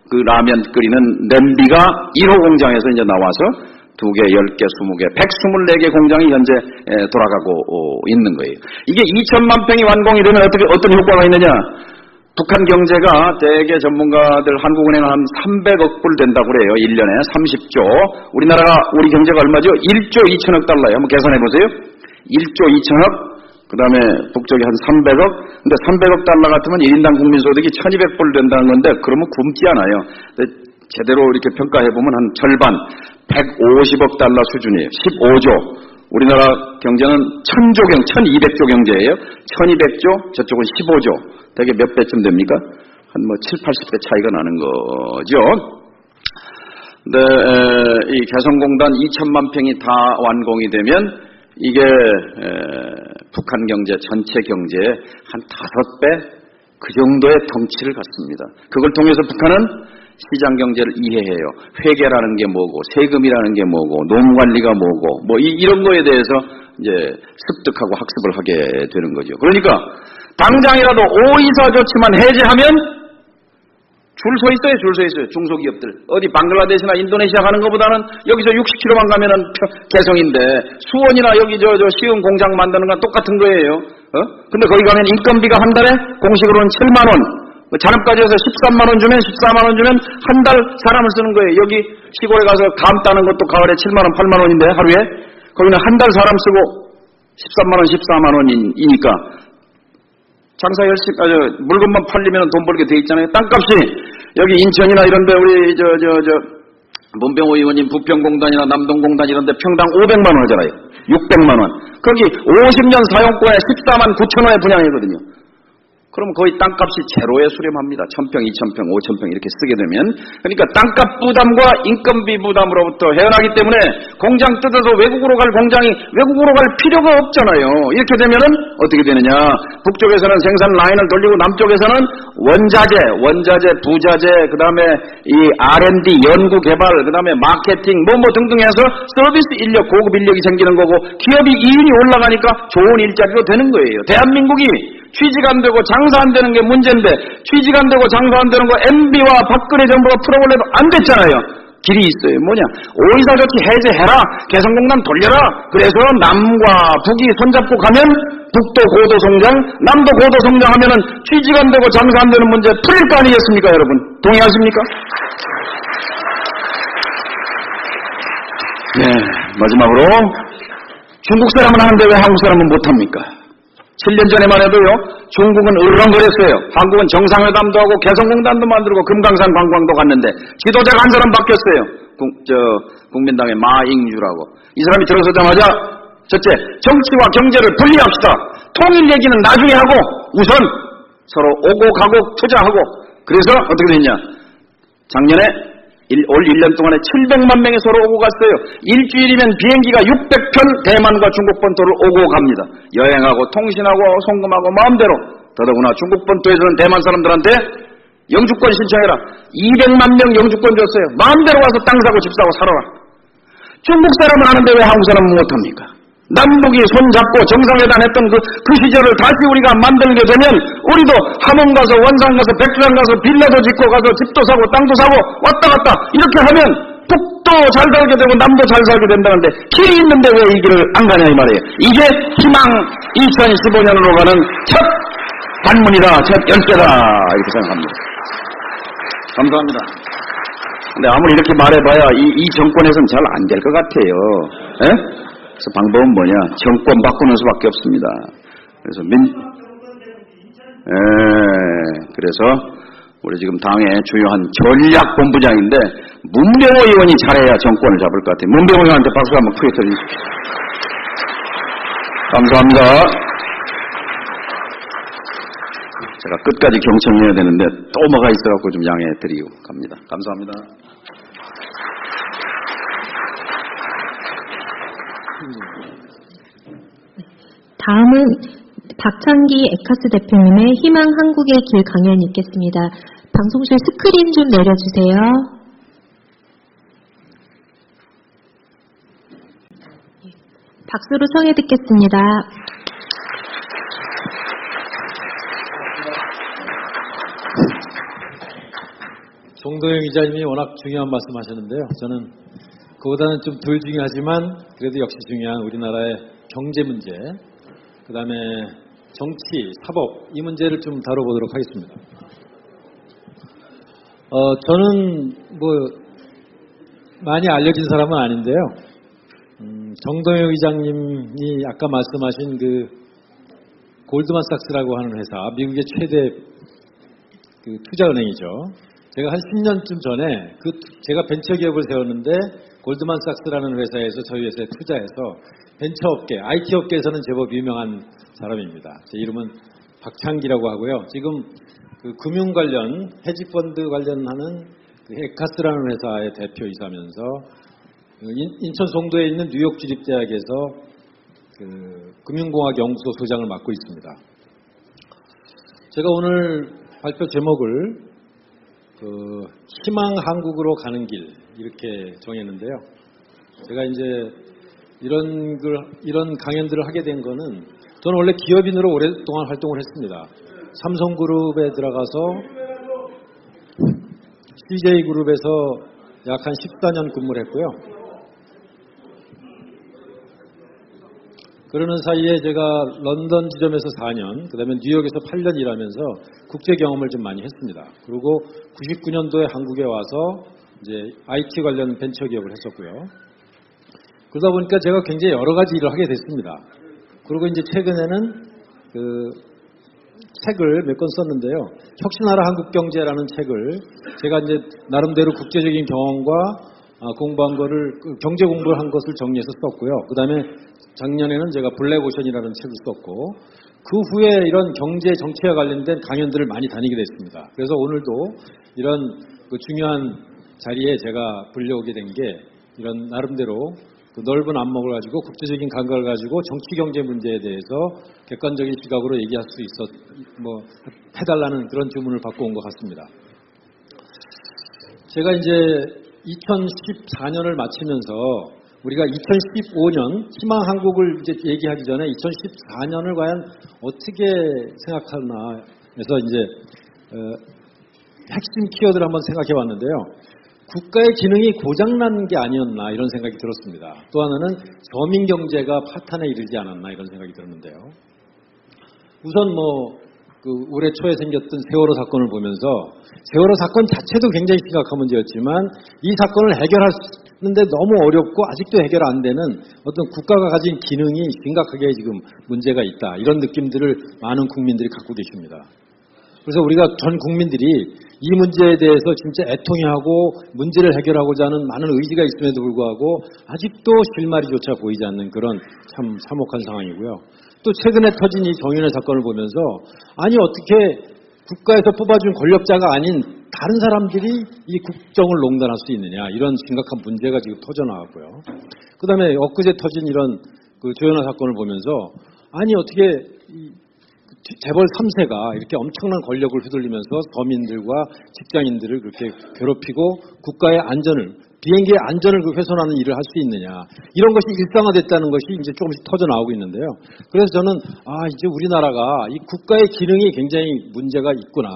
그 라면 끓이는 냄비가 1호 공장에서 이제 나와서 2개, 10개, 20개, 124개 공장이 현재 돌아가고 있는 거예요. 이게 2천만 평이 완공이 되면 어떤 효과가 있느냐? 북한 경제가 대개 전문가들 한국은행 한 300억 불 된다고 그래요. 1년에 30조. 우리 경제가 얼마죠? 1조 2천억 달러예요. 한번 계산해 보세요. 1조 2천억. 그 다음에 북쪽이 한 300억. 근데 300억 달러 같으면 1인당 국민소득이 1200불 된다는 건데, 그러면 굶지 않아요. 제대로 이렇게 평가해보면 한 절반, 150억 달러 수준이에요. 15조. 우리나라 경제는 1200조 경제예요. 1200조, 저쪽은 15조. 되게 몇 배쯤 됩니까? 한 7, 80배 차이가 나는 거죠. 근데 이 개성공단 2천만 평이 다 완공이 되면 이게 북한 경제, 전체 경제의 한 5배 그 정도의 덩치를 갖습니다. 그걸 통해서 북한은 시장 경제를 이해해요. 회계라는 게 뭐고, 세금이라는 게 뭐고, 노무관리가 뭐고, 이런 거에 대해서 이제 습득하고 학습을 하게 되는 거죠. 그러니까 당장이라도 오이사 조치만 해제하면 줄 서 있어요. 중소기업들. 어디 방글라데시나 인도네시아 가는 것보다는 여기서 60km만 가면은 개성인데, 수원이나 여기 시흥 공장 만드는 건 똑같은 거예요. 근데 거기 가면 인건비가 한 달에 공식으로는 7만 원. 잔업까지 해서 13만 원 주면 14만 원 주면 한 달 사람을 쓰는 거예요. 여기 시골에 가서 감 따는 것도 가을에 7만 원, 8만 원인데 하루에. 거기는 한 달 사람 쓰고 13만 원, 14만 원이니까 장사 열심히, 물건만 팔리면 돈 벌게 돼 있잖아요. 땅값이 여기 인천이나 이런데 우리 문병호 의원님 부평공단이나 남동공단 이런데 평당 500만 원 하잖아요. 600만 원. 거기 50년 사용권에 14만 9천 원에 분양이거든요. 그럼 거의 땅값이 제로에 수렴합니다. 1000평, 2000평, 5000평 이렇게 쓰게 되면. 그러니까 땅값 부담과 인건비 부담으로부터 헤어나기 때문에 공장 뜯어서 외국으로 갈 공장이 외국으로 갈 필요가 없잖아요. 이렇게 되면은 어떻게 되느냐. 북쪽에서는 생산 라인을 돌리고 남쪽에서는 원자재, 부자재, 그 다음에 이 R&D, 연구 개발, 그 다음에 마케팅, 등등 해서 서비스 인력, 고급 인력이 생기는 거고 기업이 이윤이 올라가니까 좋은 일자리로 되는 거예요. 대한민국이 취직 안 되고 장사 안 되는 게 문제인데 취직 안 되고 장사 안 되는 거 MB와 박근혜 정부가 풀어볼래도 안 됐잖아요. 길이 있어요. 뭐냐? 오이사조치 해제해라. 개성공단 돌려라. 그래서 남과 북이 손잡고 가면 북도 고도성장, 남도 고도성장하면은 취지가 안 되고 장사 안 되는 문제 풀릴 거 아니겠습니까, 여러분? 동의하십니까? 네, 마지막으로 중국 사람은 하는데 왜 한국 사람은 못합니까? 7년 전에만 해도요, 중국은 으르렁거렸어요. 한국은 정상회담도 하고 개성공단도 만들고 금강산 관광도 갔는데 지도자가 한 사람 바뀌었어요. 국민당의 마잉주라고. 이 사람이 들어서자마자 첫째, 정치와 경제를 분리합시다. 통일 얘기는 나중에 하고 우선 서로 오고 가고 투자하고. 그래서 어떻게 됐냐? 작년에 올 1년 동안에 700만 명이 서로 오고 갔어요. 일주일이면 비행기가 600편 대만과 중국 본토를 오고 갑니다. 여행하고 통신하고 송금하고 마음대로. 더더구나 중국 본토에서는 대만 사람들한테 영주권 신청해라. 200만 명 영주권 줬어요. 마음대로 와서 땅 사고 집 사고 살아라. 중국 사람은 하는데 왜 한국 사람은 못합니까? 남북이 손잡고 정상회담 했던 그 시절을 다시 우리가 만들게 되면 우리도 함흥 가서 원산 가서 백두산 가서 빌라도 짓고 가서 집도 사고 땅도 사고 왔다 갔다 이렇게 하면 북도 잘 살게 되고 남도 잘 살게 된다는데 길이 있는데 왜 이 길을 안 가냐 이 말이에요. 이게 희망 2015년으로 가는 첫 관문이다, 첫 열쇠다 이렇게 생각합니다. 감사합니다. 근데 아무리 이렇게 말해봐야 이 정권에서는 잘 안 될 것 같아요. 에? 그래서 방법은 뭐냐? 정권 바꾸는 수밖에 없습니다. 그래서 그래서 우리 지금 당의 주요한 전략본부장인데 문병호 의원이 잘해야 정권을 잡을 것 같아요. 문병호 의원한테 박수 한번 크게 쳐주십시오. 감사합니다. 제가 끝까지 경청해야 되는데 또 뭐가 있어갖고 좀 양해해드리고 갑니다. 감사합니다. 다음은 박창기 에카스 대표님의 희망 한국의 길 강연이 있겠습니다. 방송실 스크린 좀 내려주세요. 박수로 청해 듣겠습니다. 정도영 기자님이 워낙 중요한 말씀하셨는데요. 저는 그보다는 좀 덜 중요하지만 그래도 역시 중요한 우리나라의 경제 문제, 그 다음에 정치, 사법 이 문제를 좀 다뤄보도록 하겠습니다. 저는 많이 알려진 사람은 아닌데요. 정동영 의장님이 아까 말씀하신 골드만삭스라고 하는 회사, 미국의 최대 투자은행이죠. 제가 한 10년쯤 전에 제가 벤처기업을 세웠는데 골드만삭스라는 회사에서 저희 회사에 투자해서 벤처업계, IT업계에서는 제법 유명한 사람입니다. 제 이름은 박창기라고 하고요. 지금 금융 관련, 헤지펀드 관련하는 에카스라는 회사의 대표이사면서 인천 송도에 있는 뉴욕 주립대학에서 금융공학 연구소 소장을 맡고 있습니다. 제가 오늘 발표 제목을 희망 한국으로 가는 길 이렇게 정했는데요. 제가 이제 이런 강연들을 하게 된 거는 저는 원래 기업인으로 오랫동안 활동을 했습니다. 삼성그룹에 들어가서 CJ그룹에서 약 한 14년 근무를 했고요. 그러는 사이에 제가 런던 지점에서 4년, 그 다음에 뉴욕에서 8년 일하면서 국제 경험을 좀 많이 했습니다. 그리고 99년도에 한국에 와서 이제 IT 관련 벤처 기업을 했었고요. 그러다 보니까 제가 굉장히 여러 가지 일을 하게 됐습니다. 그리고 이제 최근에는 책을 몇 권 썼는데요. 혁신하라 한국 경제라는 책을 제가 이제 나름대로 국제적인 경험과 공부한 거를 경제 공부를 한 것을 정리해서 썼고요. 그 다음에 작년에는 제가 블랙오션이라는 책을 썼고 그 후에 이런 경제 정치와 관련된 강연들을 많이 다니게 됐습니다. 그래서 오늘도 이런 중요한 자리에 제가 불려오게 된 게 이런 나름대로 넓은 안목을 가지고 국제적인 감각을 가지고 정치 경제 문제에 대해서 객관적인 시각으로 얘기할 수 해달라는 그런 주문을 받고 온 것 같습니다. 제가 이제 2014년을 마치면서 우리가 2015년 희망 한국을 이제 얘기하기 전에 2014년을 과연 어떻게 생각하나 해서 이제 핵심 키워드를 한번 생각해 봤는데요. 국가의 기능이 고장난 게 아니었나 이런 생각이 들었습니다. 또 하나는 서민 경제가 파탄에 이르지 않았나 이런 생각이 들었는데요. 우선 올해 초에 생겼던 세월호 사건을 보면서 세월호 사건 자체도 굉장히 심각한 문제였지만 이 사건을 해결하는데 너무 어렵고 아직도 해결 안 되는 어떤 국가가 가진 기능이 심각하게 지금 문제가 있다. 이런 느낌들을 많은 국민들이 갖고 계십니다. 그래서 우리가 전 국민들이 이 문제에 대해서 진짜 애통해 하고 문제를 해결하고자 하는 많은 의지가 있음에도 불구하고 아직도 실마리조차 보이지 않는 그런 참 참혹한 상황이고요. 또 최근에 터진 이 정윤회 사건을 보면서 아니 어떻게 국가에서 뽑아준 권력자가 아닌 다른 사람들이 이 국정을 농단할 수 있느냐 이런 심각한 문제가 지금 터져나왔고요. 그 다음에 엊그제 터진 이런 조현아 사건을 보면서 아니 어떻게 재벌 3세가 이렇게 엄청난 권력을 휘둘리면서 서민들과 직장인들을 그렇게 괴롭히고 국가의 안전을 비행기의 안전을 훼손하는 일을 할 수 있느냐 이런 것이 일상화됐다는 것이 이제 조금씩 터져 나오고 있는데요. 그래서 저는 이제 우리나라가 이 국가의 기능이 굉장히 문제가 있구나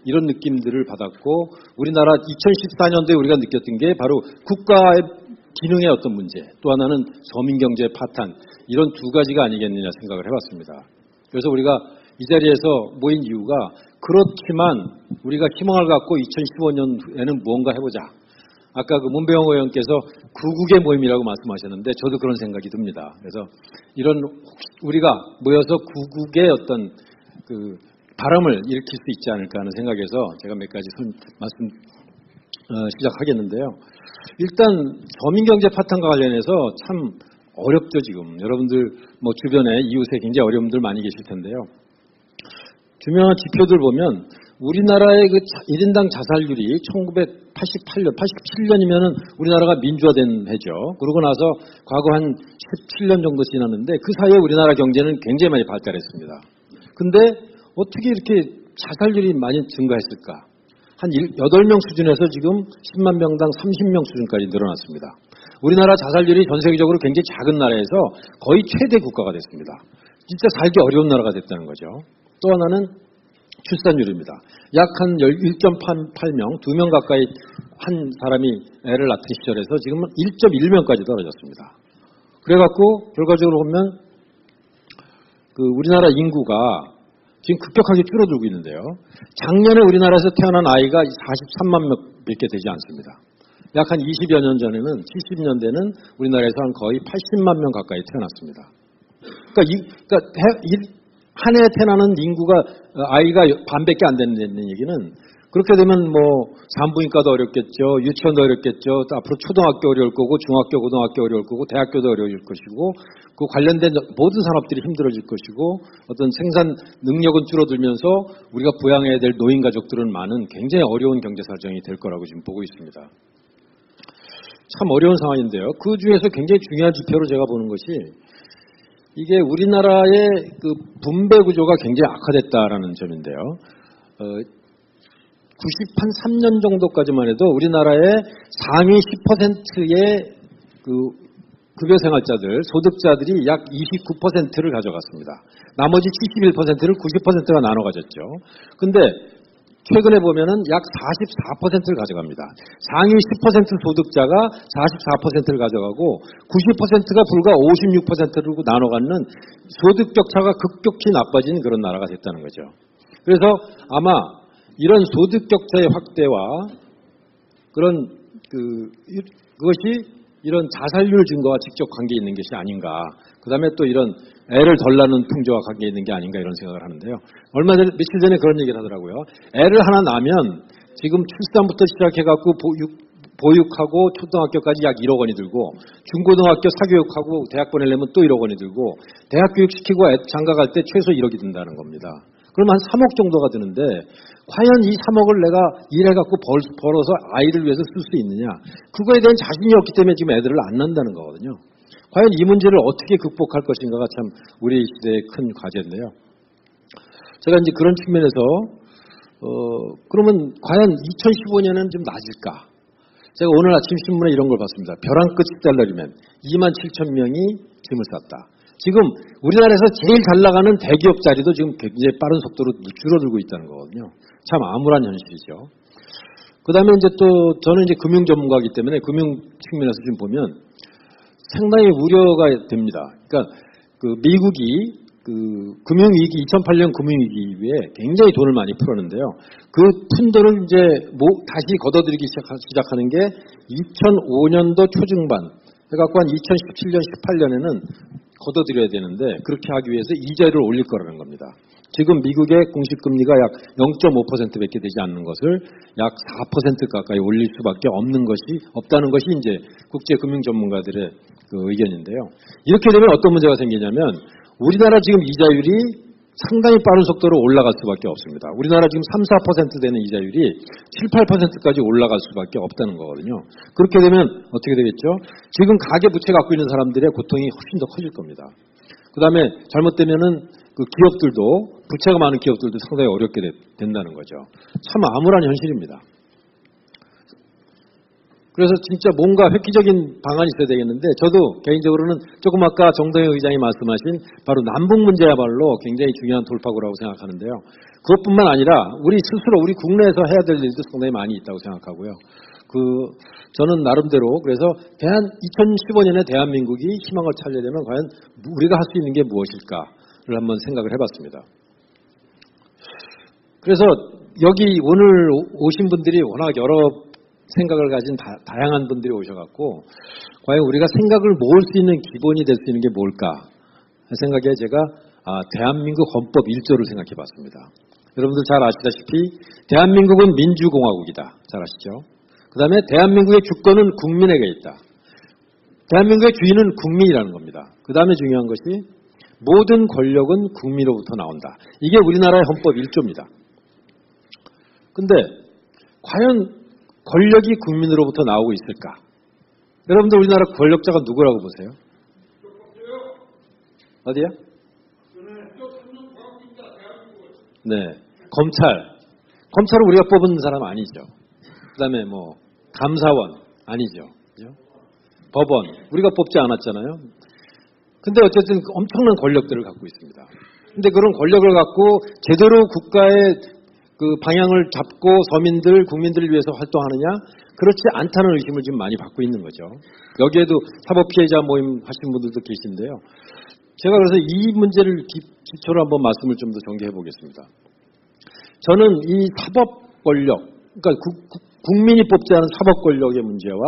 이런 느낌들을 받았고 우리나라 2014년도에 우리가 느꼈던 게 바로 국가의 기능의 어떤 문제 또 하나는 서민경제의 파탄 이런 두 가지가 아니겠느냐 생각을 해봤습니다. 그래서 우리가 이 자리에서 모인 이유가 그렇지만 우리가 희망을 갖고 2015년에는 무언가 해보자. 아까 문배영 의원께서 구국의 모임이라고 말씀하셨는데 저도 그런 생각이 듭니다. 그래서 이런 우리가 모여서 구국의 어떤 바람을 일으킬 수 있지 않을까 하는 생각에서 제가 몇 가지 말씀 시작하겠는데요. 일단 서민경제 파탄과 관련해서 참 어렵죠 지금. 여러분들 주변에 이웃에 굉장히 어려움들 많이 계실 텐데요. 중요한 지표들 보면 우리나라의 1인당 자살률이 1988년, 87년이면은 우리나라가 민주화된 해죠. 그러고 나서 과거 한 17년 정도 지났는데 그 사이에 우리나라 경제는 굉장히 많이 발달했습니다. 근데 어떻게 이렇게 자살률이 많이 증가했을까? 한 8명 수준에서 지금 10만 명당 30명 수준까지 늘어났습니다. 우리나라 자살률이 전 세계적으로 굉장히 작은 나라에서 거의 최대 국가가 됐습니다. 진짜 살기 어려운 나라가 됐다는 거죠. 또 하나는 출산율입니다. 약 한 1.8명, 2명 가까이 한 사람이 애를 낳던 시절에서 지금은 1.1명까지 떨어졌습니다. 그래갖고 결과적으로 보면 우리나라 인구가 지금 급격하게 줄어들고 있는데요. 작년에 우리나라에서 태어난 아이가 43만 명밖에 되지 않습니다. 약 한 20여 년 전에는 70년대는 우리나라에서 한 거의 80만 명 가까이 태어났습니다. 한 해에 태어나는 인구가 아이가 반밖에 안 되는 얘기는 그렇게 되면 산부인과도 어렵겠죠. 유치원도 어렵겠죠. 또 앞으로 초등학교 어려울 거고 중학교, 고등학교 어려울 거고 대학교도 어려울 것이고 그 관련된 모든 산업들이 힘들어질 것이고 어떤 생산 능력은 줄어들면서 우리가 부양해야 될 노인 가족들은 많은 굉장히 어려운 경제 사정이 될 거라고 지금 보고 있습니다. 참 어려운 상황인데요. 그 중에서 굉장히 중요한 지표로 제가 보는 것이 이게 우리나라의 분배 구조가 굉장히 악화됐다라는 점인데요. 93년 정도까지만 해도 우리나라의 상위 10%의 급여 생활자들, 소득자들이 약 29%를 가져갔습니다. 나머지 71%를 90%가 나눠 가졌죠. 근데 최근에 보면은 약 44%를 가져갑니다. 상위 10% 소득자가 44%를 가져가고 90%가 불과 56%로 나눠 갖는 소득 격차가 급격히 나빠진 그런 나라가 됐다는 거죠. 그래서 아마 이런 소득 격차의 확대와 그런 그것이 이런 자살률 증가와 직접 관계 있는 것이 아닌가. 그다음에 또 이런 애를 덜 낳는 풍조와 관계 있는 게 아닌가 이런 생각을 하는데요. 며칠 전에 그런 얘기를 하더라고요. 애를 하나 낳으면 지금 출산부터 시작해갖고 보육하고 초등학교까지 약 1억 원이 들고 중고등학교 사교육하고 대학 보내려면 또 1억 원이 들고 대학 교육시키고 장가 갈 때 최소 1억이 든다는 겁니다. 그럼 한 3억 정도가 드는데 과연 이 3억을 내가 일해갖고 벌어서 아이를 위해서 쓸 수 있느냐. 그거에 대한 자신이 없기 때문에 지금 애들을 안 낳는다는 거거든요. 과연 이 문제를 어떻게 극복할 것인가가 참 우리 시대의 큰 과제인데요. 제가 이제 그런 측면에서 그러면 과연 2015년은 좀 낮을까? 제가 오늘 아침 신문에 이런 걸 봤습니다. 벼랑 끝 달러리면 27,000명이 짐을 쌌다. 지금 우리나라에서 제일 잘 나가는 대기업 자리도 지금 굉장히 빠른 속도로 줄어들고 있다는 거거든요. 참 암울한 현실이죠. 그 다음에 이제 또 저는 이제 금융 전문가이기 때문에 금융 측면에서 좀 보면 상당히 우려가 됩니다. 그러니까 그 미국이 그 금융위기, 2008년 금융위기 이후에 굉장히 돈을 많이 풀었는데요. 그 푼 돈을 이제 다시 걷어들이기 시작하는 게 2005년도 초중반, 해갖고 한 2017년, 18년에는 걷어들여야 되는데 그렇게 하기 위해서 이자율을 올릴 거라는 겁니다. 지금 미국의 공시금리가 약 0.5%밖에 되지 않는 것을 약 4% 가까이 올릴 수밖에 없다는 것이 이제 국제금융 전문가들의 그 의견인데요. 이렇게 되면 어떤 문제가 생기냐면 우리나라 지금 이자율이 상당히 빠른 속도로 올라갈 수밖에 없습니다. 우리나라 지금 3, 4% 되는 이자율이 7, 8%까지 올라갈 수밖에 없다는 거거든요. 그렇게 되면 어떻게 되겠죠? 지금 가계부채 갖고 있는 사람들의 고통이 훨씬 더 커질 겁니다. 그 다음에 잘못되면은 그 기업들도, 부채가 많은 기업들도 상당히 어렵게 된다는 거죠. 참 암울한 현실입니다. 그래서 진짜 뭔가 획기적인 방안이 있어야 되겠는데 저도 개인적으로는 조금 아까 정동영 의장이 말씀하신 바로 남북 문제야말로 굉장히 중요한 돌파구라고 생각하는데요. 그것뿐만 아니라 우리 스스로 우리 국내에서 해야 될 일도 상당히 많이 있다고 생각하고요. 저는 나름대로 그래서 2015년에 대한민국이 희망을 찾으려면 과연 우리가 할 수 있는 게 무엇일까를 한번 생각을 해봤습니다. 그래서 여기 오늘 오신 분들이 워낙 여러 생각을 가진 다양한 분들이 오셔갖고 과연 우리가 생각을 모을 수 있는 기본이 될 수 있는 게 뭘까 생각에 제가 대한민국 헌법 1조를 생각해봤습니다. 여러분들 잘 아시다시피 대한민국은 민주공화국이다. 잘 아시죠? 그 다음에 대한민국의 주권은 국민에게 있다. 대한민국의 주인은 국민이라는 겁니다. 그 다음에 중요한 것이 모든 권력은 국민으로부터 나온다. 이게 우리나라의 헌법 1조입니다. 근데 과연 권력이 국민으로부터 나오고 있을까? 여러분들 우리나라 권력자가 누구라고 보세요? 어디야? 네, 검찰은 우리가 뽑은 사람 아니죠. 그 다음에 뭐 감사원 아니죠. 그죠? 법원 우리가 뽑지 않았잖아요. 근데 어쨌든 엄청난 권력들을 갖고 있습니다. 근데 그런 권력을 갖고 제대로 국가의 그 방향을 잡고 서민들, 국민들을 위해서 활동하느냐? 그렇지 않다는 의심을 지금 많이 받고 있는 거죠. 여기에도 사법피해자 모임 하신 분들도 계신데요. 제가 그래서 이 문제를 기초로 한번 말씀을 좀 더 전개해 보겠습니다. 저는 이 사법 권력, 그러니까 국민이 뽑지 않은 사법 권력의 문제와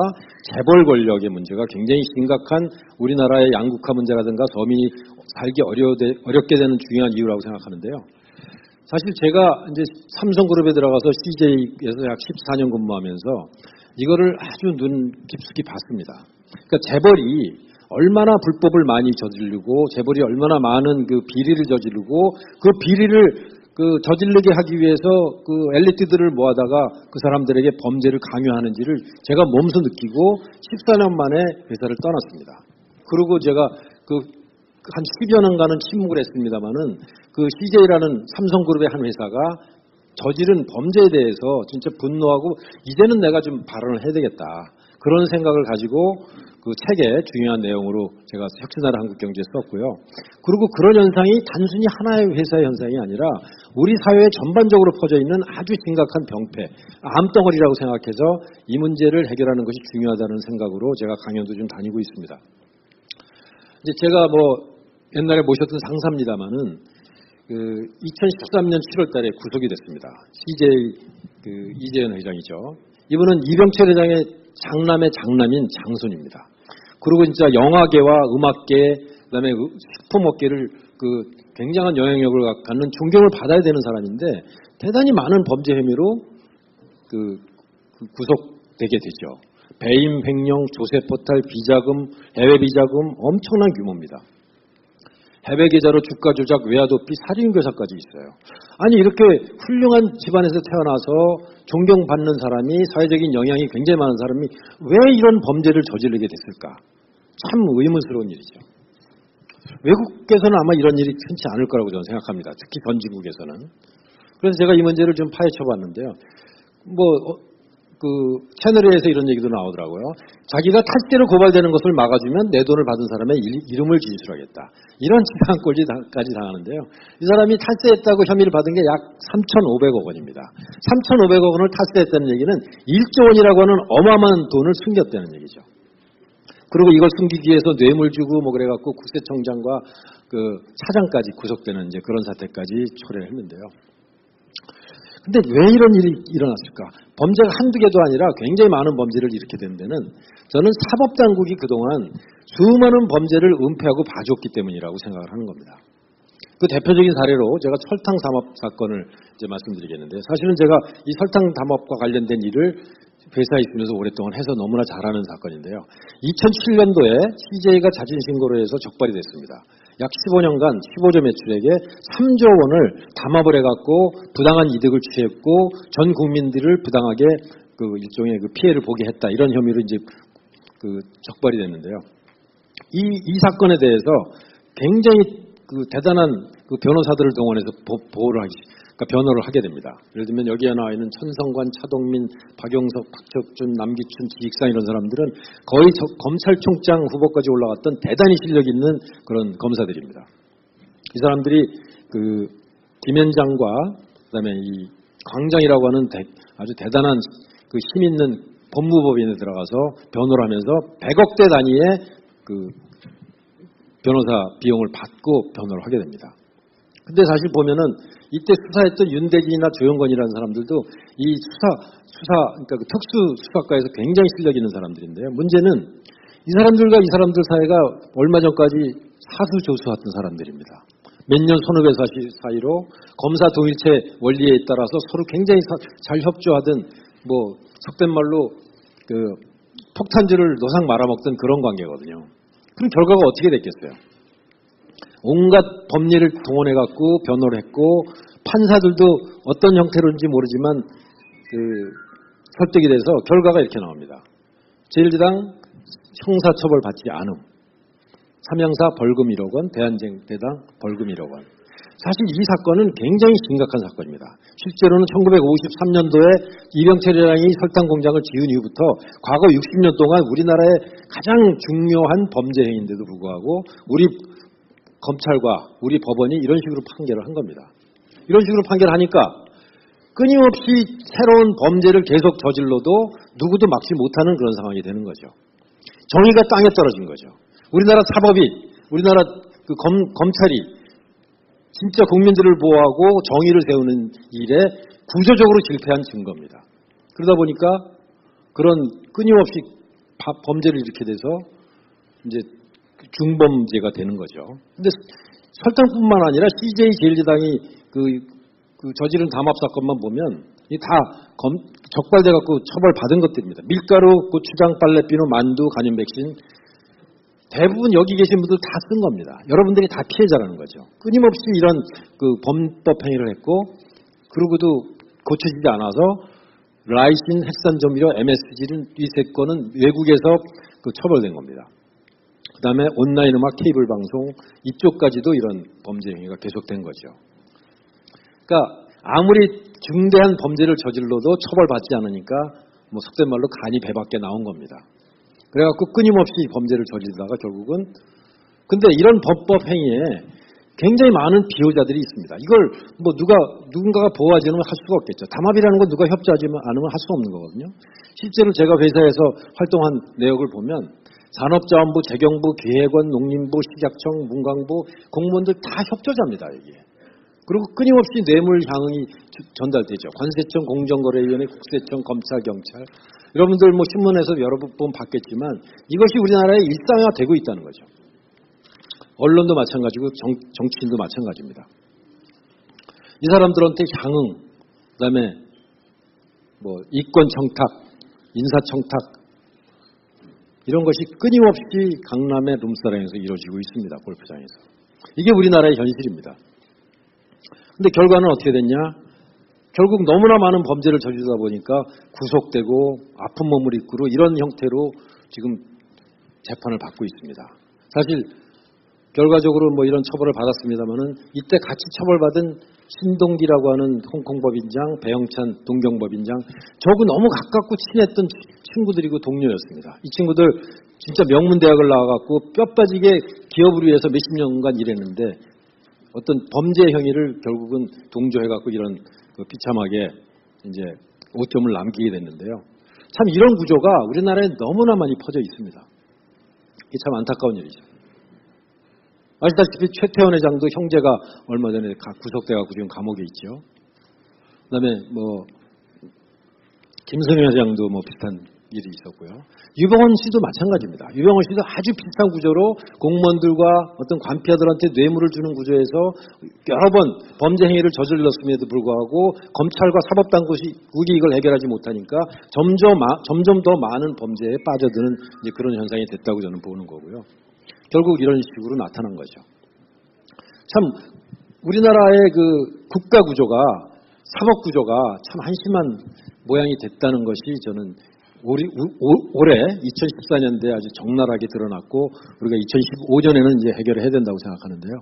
재벌 권력의 문제가 굉장히 심각한 우리나라의 양극화 문제라든가 서민이 살기 어렵게 되는 중요한 이유라고 생각하는데요. 사실 제가 이제 삼성그룹에 들어가서 CJ에서 약 14년 근무하면서 이거를 아주 눈 깊숙이 봤습니다. 그러니까 재벌이 얼마나 불법을 많이 저지르고 재벌이 얼마나 많은 그 비리를 저지르고 그 비리를 저지르게 하기 위해서 그 엘리트들을 모아다가 그 사람들에게 범죄를 강요하는지를 제가 몸소 느끼고 14년 만에 회사를 떠났습니다. 그리고 제가 한 10여 년간은 침묵을 했습니다만은 그 CJ라는 삼성그룹의 한 회사가 저지른 범죄에 대해서 진짜 분노하고 이제는 내가 좀 발언을 해야 되겠다. 그런 생각을 가지고 그 책에 중요한 내용으로 제가 혁신하라 한국경제에 썼고요. 그리고 그런 현상이 단순히 하나의 회사의 현상이 아니라 우리 사회에 전반적으로 퍼져 있는 아주 심각한 병폐, 암덩어리라고 생각해서 이 문제를 해결하는 것이 중요하다는 생각으로 제가 강연도 좀 다니고 있습니다. 이제 제가 옛날에 모셨던 상사입니다만은 2013년 7월 달에 구속이 됐습니다. CJ 이재현 회장이죠. 이분은 이병철 회장의 장남의 장남인 장손입니다. 그리고 진짜 영화계와 음악계, 그다음에 식품업계를 굉장한 영향력을 갖는 존경을 받아야 되는 사람인데 대단히 많은 범죄 혐의로 구속되게 되죠. 배임, 횡령, 조세 포탈, 비자금, 해외 비자금 엄청난 규모입니다. 해외 계좌로 주가 조작, 외화 도피, 살인 교사까지 있어요. 아니 이렇게 훌륭한 집안에서 태어나서 존경받는 사람이 사회적인 영향이 굉장히 많은 사람이 왜 이런 범죄를 저지르게 됐을까? 참 의문스러운 일이죠. 외국에서는 아마 이런 일이 흔치 않을 거라고 저는 생각합니다. 특히 전지국에서는. 그래서 제가 이 문제를 좀 파헤쳐 봤는데요. 채널에서 이런 얘기도 나오더라고요. 자기가 탈세로 고발되는 것을 막아주면 내 돈을 받은 사람의 이름을 진술하겠다. 이런 지상꼴지까지 당하는데요. 이 사람이 탈세했다고 혐의를 받은 게 약 3,500억 원입니다. 3,500억 원을 탈세했다는 얘기는 1조 원이라고 하는 어마어마한 돈을 숨겼다는 얘기죠. 그리고 이걸 숨기기 위해서 뇌물 주고 뭐 그래갖고 국세청장과 차장까지 구속되는 이제 그런 사태까지 초래를 했는데요. 근데 왜 이런 일이 일어났을까? 범죄가 한두 개도 아니라 굉장히 많은 범죄를 일으키게 된 데는 저는 사법당국이 그동안 수많은 범죄를 은폐하고 봐줬기 때문이라고 생각을 하는 겁니다. 그 대표적인 사례로 제가 설탕 담합 사건을 이제 말씀드리겠는데, 사실은 제가 이 설탕 담합과 관련된 일을 회사에 있으면서 오랫동안 해서 너무나 잘 아는 사건인데요. 2007년도에 CJ가 자진신고로 해서 적발이 됐습니다. 약 15년간 15조 매출액에 3조 원을 담합을 해갖고 부당한 이득을 취했고 전 국민들을 부당하게 일종의 피해를 보게 했다, 이런 혐의로 이제 적발이 됐는데요. 이 사건에 대해서 굉장히 대단한 변호사들을 동원해서 변호를 하게 됩니다. 예를 들면 여기에 나와 있는 천성관, 차동민, 박용석, 박혁준, 남기춘, 지익상 이런 사람들은 거의 검찰총장 후보까지 올라갔던 대단히 실력 있는 그런 검사들입니다. 이 사람들이 김현장과 그다음에 이 광장이라고 하는 아주 대단한 힘 있는 법무법인에 들어가서 변호를 하면서 100억대 단위의 변호사 비용을 받고 변호를 하게 됩니다. 근데 사실 보면은 이때 수사했던 윤대진이나 조영건이라는 사람들도 이 그러니까 특수 수사과에서 굉장히 실력 있는 사람들인데요. 문제는 이 사람들과 이 사람들 사이가 얼마 전까지 사수조수했던 사람들입니다. 몇 년 선후배 사이로 검사 동일체 원리에 따라서 서로 굉장히 잘 협조하던 속된 말로 폭탄주를 노상 말아먹던 그런 관계거든요. 그럼 결과가 어떻게 됐겠어요? 온갖 법리를 동원해갖고 변호를 했고 판사들도 어떤 형태로인지 모르지만 설득이 돼서 결과가 이렇게 나옵니다. 제1지당 형사처벌 받지 않음, 삼형사 벌금 1억 원, 대한제당 벌금 1억 원. 사실 이 사건은 굉장히 심각한 사건입니다. 실제로는 1953년도에 이병철이라는 설탕 공장을 지은 이후부터 과거 60년 동안 우리나라의 가장 중요한 범죄 행위인데도 불구하고 우리 검찰과 우리 법원이 이런 식으로 판결을 한 겁니다. 이런 식으로 판결하니까 끊임없이 새로운 범죄를 계속 저질러도 누구도 막지 못하는 그런 상황이 되는 거죠. 정의가 땅에 떨어진 거죠. 우리나라 사법이, 우리나라 검찰이 진짜 국민들을 보호하고 정의를 세우는 일에 구조적으로 실패한 증거입니다. 그러다 보니까 그런 끊임없이 범죄를 일으키게 돼서 이제 중범죄가 되는 거죠. 근데 설탕뿐만 아니라 CJ 제1지당이 저지른 담합 사건만 보면 다 적발돼 갖고 처벌받은 것들입니다. 밀가루, 고추장, 빨래비누, 만두, 간염 백신 대부분 여기 계신 분들 다 쓴 겁니다. 여러분들이 다 피해자라는 거죠. 끊임없이 이런 범법 행위를 했고 그러고도 고쳐지지 않아서 라이신, 핵산조미료, MSG는 이 세 건은 외국에서 처벌된 겁니다. 그 다음에 온라인 음악, 케이블 방송 이쪽까지도 이런 범죄 행위가 계속된 거죠. 그러니까 아무리 중대한 범죄를 저질러도 처벌받지 않으니까 속된 말로 간이 배 밖에 나온 겁니다. 그래갖고 끊임없이 범죄를 저지르다가 결국은 근데 이런 범법 행위에 굉장히 많은 비호자들이 있습니다. 이걸 누군가가 보호하지 않으면 할 수가 없겠죠. 담합이라는 건 누가 협조하지 않으면 할 수 없는 거거든요. 실제로 제가 회사에서 활동한 내역을 보면 산업자원부, 재경부, 기획원, 농림부, 식약청, 문광부 공무원들 다 협조자입니다. 여기에. 그리고 끊임없이 뇌물 향응이 전달되죠. 관세청, 공정거래위원회, 국세청, 검찰, 경찰. 여러분들 신문에서 여러 번 봤겠지만 이것이 우리나라의 일상화되고 있다는 거죠. 언론도 마찬가지고 정치인도 마찬가지입니다. 이 사람들한테 향응, 그다음에 이권 청탁, 인사 청탁 이런 것이 끊임없이 강남의 룸사롱에서 이루어지고 있습니다. 골프장에서. 이게 우리나라의 현실입니다. 근데 결과는 어떻게 됐냐? 결국 너무나 많은 범죄를 저지르다 보니까 구속되고 아픈 몸을 이끌고 이런 형태로 지금 재판을 받고 있습니다. 사실 결과적으로 뭐 이런 처벌을 받았습니다만은 이때 같이 처벌받은 신동기라고 하는 홍콩 법인장, 배영찬 동경법인장, 저하고 너무 가깝고 친했던 친구들이고 동료였습니다. 이 친구들 진짜 명문대학을 나와갖고 뼈 빠지게 기업을 위해서 몇십 년간 일했는데 어떤 범죄 행위를 결국은 동조해갖고 이런 비참하게 이제 오점을 남기게 됐는데요. 참 이런 구조가 우리나라에 너무나 많이 퍼져 있습니다. 이게 참 안타까운 일이죠. 아시다시피 최태원 회장도 형제가 얼마 전에 구속돼갖고 지금 감옥에 있죠. 그다음에 뭐 김성현 회장도 뭐 비슷한 일이 있었고요. 유병헌 씨도 마찬가지입니다. 유병헌 씨도 아주 비슷한 구조로 공무원들과 어떤 관피아들한테 뇌물을 주는 구조에서 여러 번 범죄 행위를 저질렀음에도 불구하고 검찰과 사법당국이 이걸 해결하지 못하니까 점점 더 많은 범죄에 빠져드는 이제 그런 현상이 됐다고 저는 보는 거고요. 결국 이런 식으로 나타난 거죠. 참 우리나라의 그 국가 구조가 사법 구조가 참 한심한 모양이 됐다는 것이 저는 올해 2014년도에 아주 적나라하게 드러났고 우리가 2015년에는 이제 해결을 해야 된다고 생각하는데요.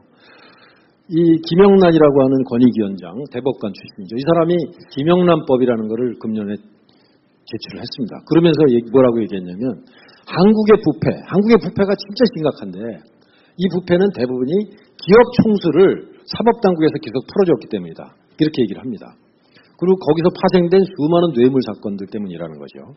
이 김영란이라고 하는 권익위원장 대법관 출신이죠. 이 사람이 김영란법이라는 것을 금년에 제출을 했습니다. 그러면서 뭐라고 얘기했냐면 한국의 부패가 진짜 심각한데 이 부패는 대부분이 기업 총수를 사법당국에서 계속 풀어줬기 때문이다. 이렇게 얘기를 합니다. 그리고 거기서 파생된 수많은 뇌물 사건들 때문이라는 거죠.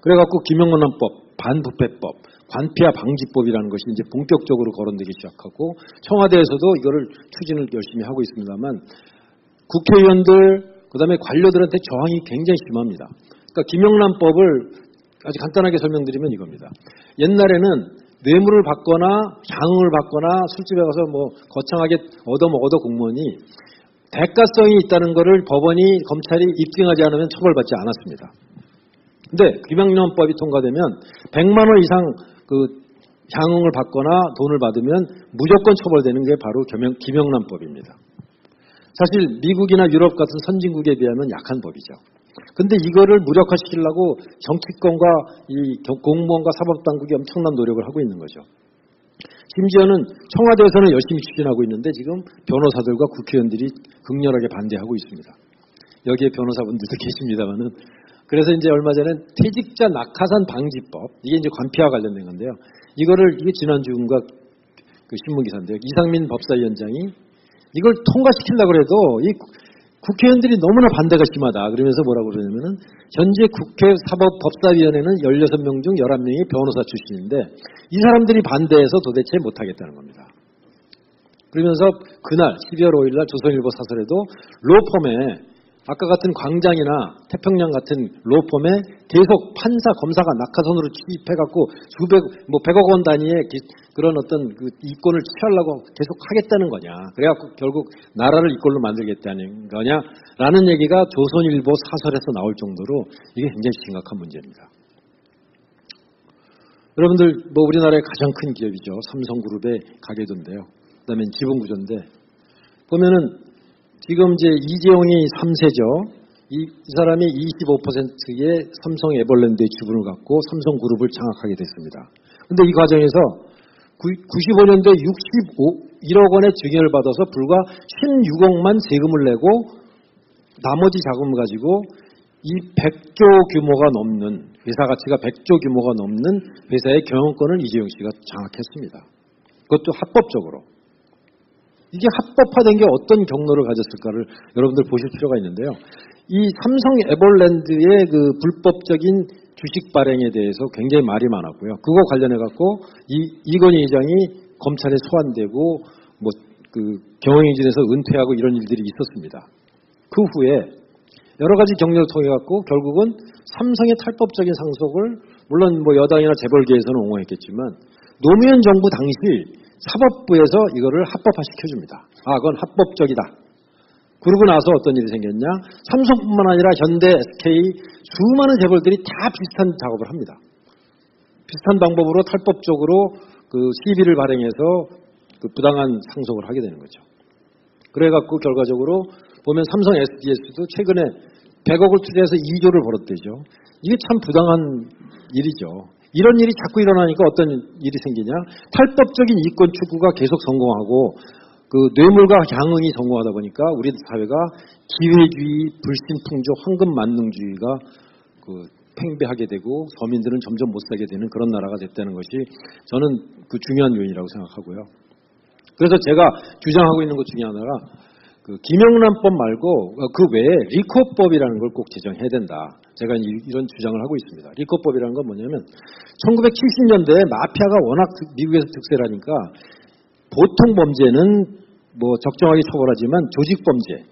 그래갖고 김영란법, 반부패법, 관피아 방지법이라는 것이 이제 본격적으로 거론되기 시작하고 청와대에서도 이거를 추진을 열심히 하고 있습니다만 국회의원들 그다음에 관료들한테 저항이 굉장히 심합니다. 그러니까 김영란법을 아주 간단하게 설명드리면 이겁니다. 옛날에는 뇌물을 받거나 향응을 받거나 술집에 가서 뭐 거창하게 얻어먹어도 공무원이 대가성이 있다는 것을 법원이 검찰이 입증하지 않으면 처벌받지 않았습니다. 근데 김영란법이 통과되면 100만 원 이상 그 향응을 받거나 돈을 받으면 무조건 처벌되는 게 바로 김영란법입니다. 사실 미국이나 유럽 같은 선진국에 비하면 약한 법이죠. 근데 이거를 무력화시키려고 정치권과 이 공무원과 사법당국이 엄청난 노력을 하고 있는 거죠. 심지어는 청와대에서는 열심히 추진하고 있는데 지금 변호사들과 국회의원들이 극렬하게 반대하고 있습니다. 여기에 변호사분들도 계십니다만은 그래서 이제 얼마 전에 퇴직자 낙하산 방지법 이게 이제 관피와 관련된 건데요. 이게 지난주인가 그 신문 기사인데요. 이상민 법사위원장이 이걸 통과시키려고 해도 이 국회의원들이 너무나 반대가 심하다. 그러면서 뭐라고 그러냐면은 현재 국회 사법법사위원회는 16명 중 11명이 변호사 출신인데 이 사람들이 반대해서 도대체 못하겠다는 겁니다. 그러면서 그날 12월 5일 날 조선일보 사설에도 로펌에 아까 같은 광장이나 태평양 같은 로펌에 계속 판사, 검사가 낙하산으로 취입해갖고 100억 원 단위의 그런 어떤 그 이권을 취하려고 계속 하겠다는 거냐. 그래갖고 결국 나라를 이꼴로 만들겠다는 거냐라는 얘기가 조선일보 사설에서 나올 정도로 이게 굉장히 심각한 문제입니다. 여러분들 뭐 우리나라의 가장 큰 기업이죠. 삼성그룹의 가계도인데요. 그다음에 지분구조인데 보면은 지금 이제 이재용이 3세죠. 이 사람이 25%의 삼성 에버랜드의 지분을 갖고 삼성그룹을 장악하게 됐습니다. 그런데 이 과정에서 95년도에 1억 원의 증여를 받아서 불과 16억만 세금을 내고 나머지 자금을 가지고 이 100조 규모가 넘는 회사 가치가 100조 규모가 넘는 회사의 경영권을 이재용 씨가 장악했습니다. 그것도 합법적으로. 이게 합법화된 게 어떤 경로를 가졌을까를 여러분들 보실 필요가 있는데요. 이 삼성 에버랜드의 그 불법적인 주식 발행에 대해서 굉장히 말이 많았고요. 그거 관련해 갖고 이건희 회장이 검찰에 소환되고 뭐 그 경영진에서 은퇴하고 이런 일들이 있었습니다. 그 후에 여러 가지 경로를 통해 갖고 결국은 삼성의 탈법적인 상속을 물론 뭐 여당이나 재벌계에서는 옹호했겠지만 노무현 정부 당시 사법부에서 이거를 합법화시켜줍니다. 그건 합법적이다. 그러고 나서 어떤 일이 생겼냐? 삼성뿐만 아니라 현대, SK 수많은 재벌들이 다 비슷한 작업을 합니다. 비슷한 방법으로 탈법적으로 그 시비를 발행해서 그 부당한 상속을 하게 되는 거죠. 그래갖고 결과적으로 보면 삼성 SDS도 최근에 100억을 투자해서 2조를 벌었대죠. 이게 참 부당한 일이죠. 이런 일이 자꾸 일어나니까 어떤 일이 생기냐? 탈법적인 이권 추구가 계속 성공하고 그 뇌물과 향응이 성공하다 보니까 우리 사회가 기회주의, 불신풍조, 황금만능주의가 그 팽배하게 되고 서민들은 점점 못 살게 되는 그런 나라가 됐다는 것이 저는 그 중요한 요인이라고 생각하고요. 그래서 제가 주장하고 있는 것 중에 하나가 그 김영란법 말고 그 외에 리코법이라는 걸 꼭 제정해야 된다. 제가 이런 주장을 하고 있습니다. 리코법이라는 건 뭐냐면 1970년대에 마피아가 워낙 미국에서 득세라니까 보통 범죄는 뭐 적정하게 처벌하지만 조직 범죄,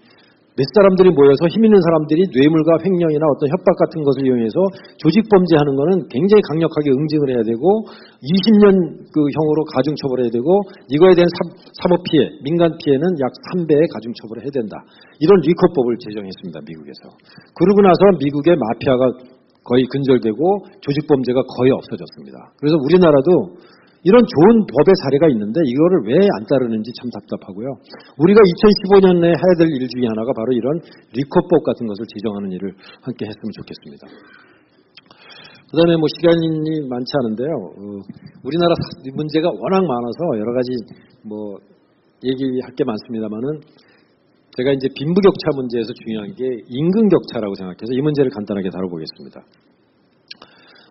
몇 사람들이 모여서 힘 있는 사람들이 뇌물과 횡령이나 어떤 협박 같은 것을 이용해서 조직 범죄하는 거는 굉장히 강력하게 응징을 해야 되고 20년 그 형으로 가중 처벌해야 되고 이거에 대한 사법 피해, 민간 피해는 약 3배의 가중 처벌을 해야 된다. 이런 리코법을 제정했습니다. 미국에서. 그러고 나서 미국의 마피아가 거의 근절되고 조직 범죄가 거의 없어졌습니다. 그래서 우리나라도 이런 좋은 법의 사례가 있는데 이거를 왜 안 따르는지 참 답답하고요. 우리가 2015년에 해야 될 일 중에 하나가 바로 이런 리코법 같은 것을 제정하는 일을 함께 했으면 좋겠습니다. 그 다음에 뭐 시간이 많지 않은데요. 우리나라 문제가 워낙 많아서 여러 가지 뭐 얘기할 게 많습니다만은 제가 이제 빈부격차 문제에서 중요한 게 임금격차라고 생각해서 이 문제를 간단하게 다뤄보겠습니다.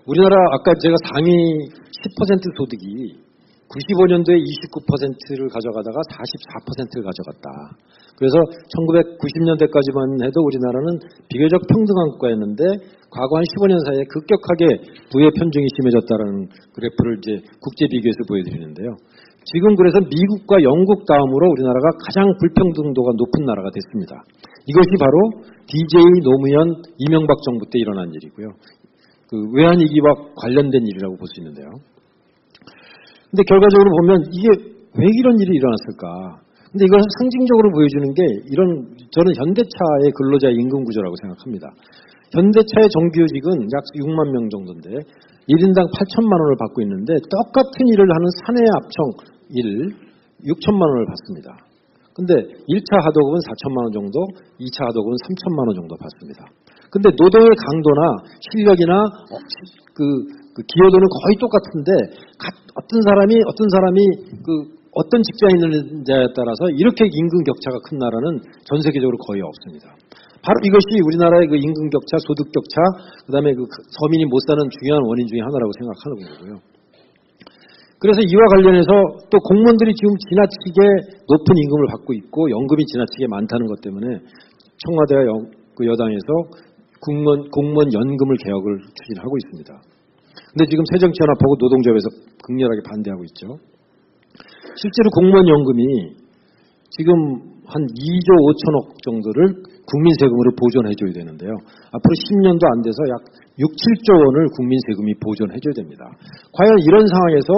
우리나라 아까 제가 상위 10% 소득이 95년도에 29%를 가져가다가 44%를 가져갔다. 그래서 1990년대까지만 해도 우리나라는 비교적 평등한 국가였는데 과거 한 15년 사이에 급격하게 부의 편중이 심해졌다는 그래프를 이제 국제 비교해서 보여드리는데요. 지금 그래서 미국과 영국 다음으로 우리나라가 가장 불평등도가 높은 나라가 됐습니다. 이것이 바로 DJ 노무현 이명박 정부 때 일어난 일이고요. 그 외환위기와 관련된 일이라고 볼 수 있는데요. 근데 결과적으로 보면 이게 왜 이런 일이 일어났을까? 근데 이걸 상징적으로 보여주는 게 저는 현대차의 근로자 임금 구조라고 생각합니다. 현대차의 정규직은 약 6만 명 정도인데 1인당 8천만 원을 받고 있는데 똑같은 일을 하는 사내 합청 일 6천만 원을 받습니다. 근데 1차 하도급은 4천만 원 정도, 2차 하도급은 3천만 원 정도 받습니다. 근데 노동의 강도나 실력이나 그 기여도는 거의 똑같은데 어떤 사람이 어떤 직장에 있는지에 따라서 이렇게 임금 격차가 큰 나라는 전 세계적으로 거의 없습니다. 바로 이것이 우리나라의 그 임금 격차, 소득 격차, 그다음에 그 서민이 못 사는 중요한 원인 중에 하나라고 생각하는 거고요. 그래서 이와 관련해서 또 공무원들이 지금 지나치게 높은 임금을 받고 있고 연금이 지나치게 많다는 것 때문에 청와대와 여당에서 공무원 연금을 개혁을 추진하고 있습니다. 근데 지금 새정치연합하고 노동조합에서 극렬하게 반대하고 있죠. 실제로 공무원 연금이 지금 한 2조 5천억 정도를 국민 세금으로 보존해줘야 되는데요. 앞으로 10년도 안 돼서 약 6, 7조 원을 국민 세금이 보존해줘야 됩니다. 과연 이런 상황에서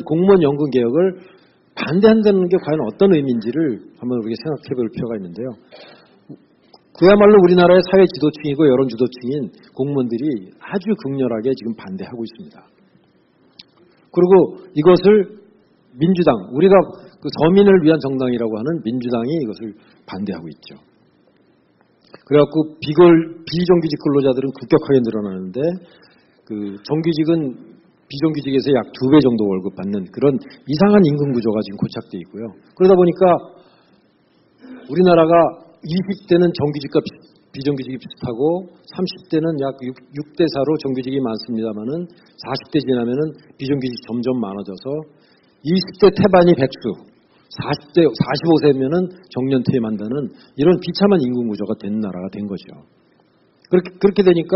공무원 연금 개혁을 반대한다는 게 과연 어떤 의미인지를 한번 우리가 생각해 볼 필요가 있는데요. 그야말로 우리나라의 사회 지도층이고 여론 지도층인 공무원들이 아주 극렬하게 지금 반대하고 있습니다. 그리고 이것을 민주당, 우리가 그 서민을 위한 정당이라고 하는 민주당이 이것을 반대하고 있죠. 그래갖고 비정규직 근로자들은 급격하게 늘어나는데 그 정규직은 비정규직에서 약 2배 정도 월급 받는 그런 이상한 임금 구조가 지금 고착되어 있고요. 그러다 보니까 우리나라가 20대는 정규직과 비정규직이 비슷하고 30대는 약 6대 4로 정규직이 많습니다만은 40대 지나면은 비정규직이 점점 많아져서 20대 태반이 백수, 45세면은 정년 퇴임한다는 이런 비참한 임금 구조가 된 나라가 된 거죠. 그렇게 되니까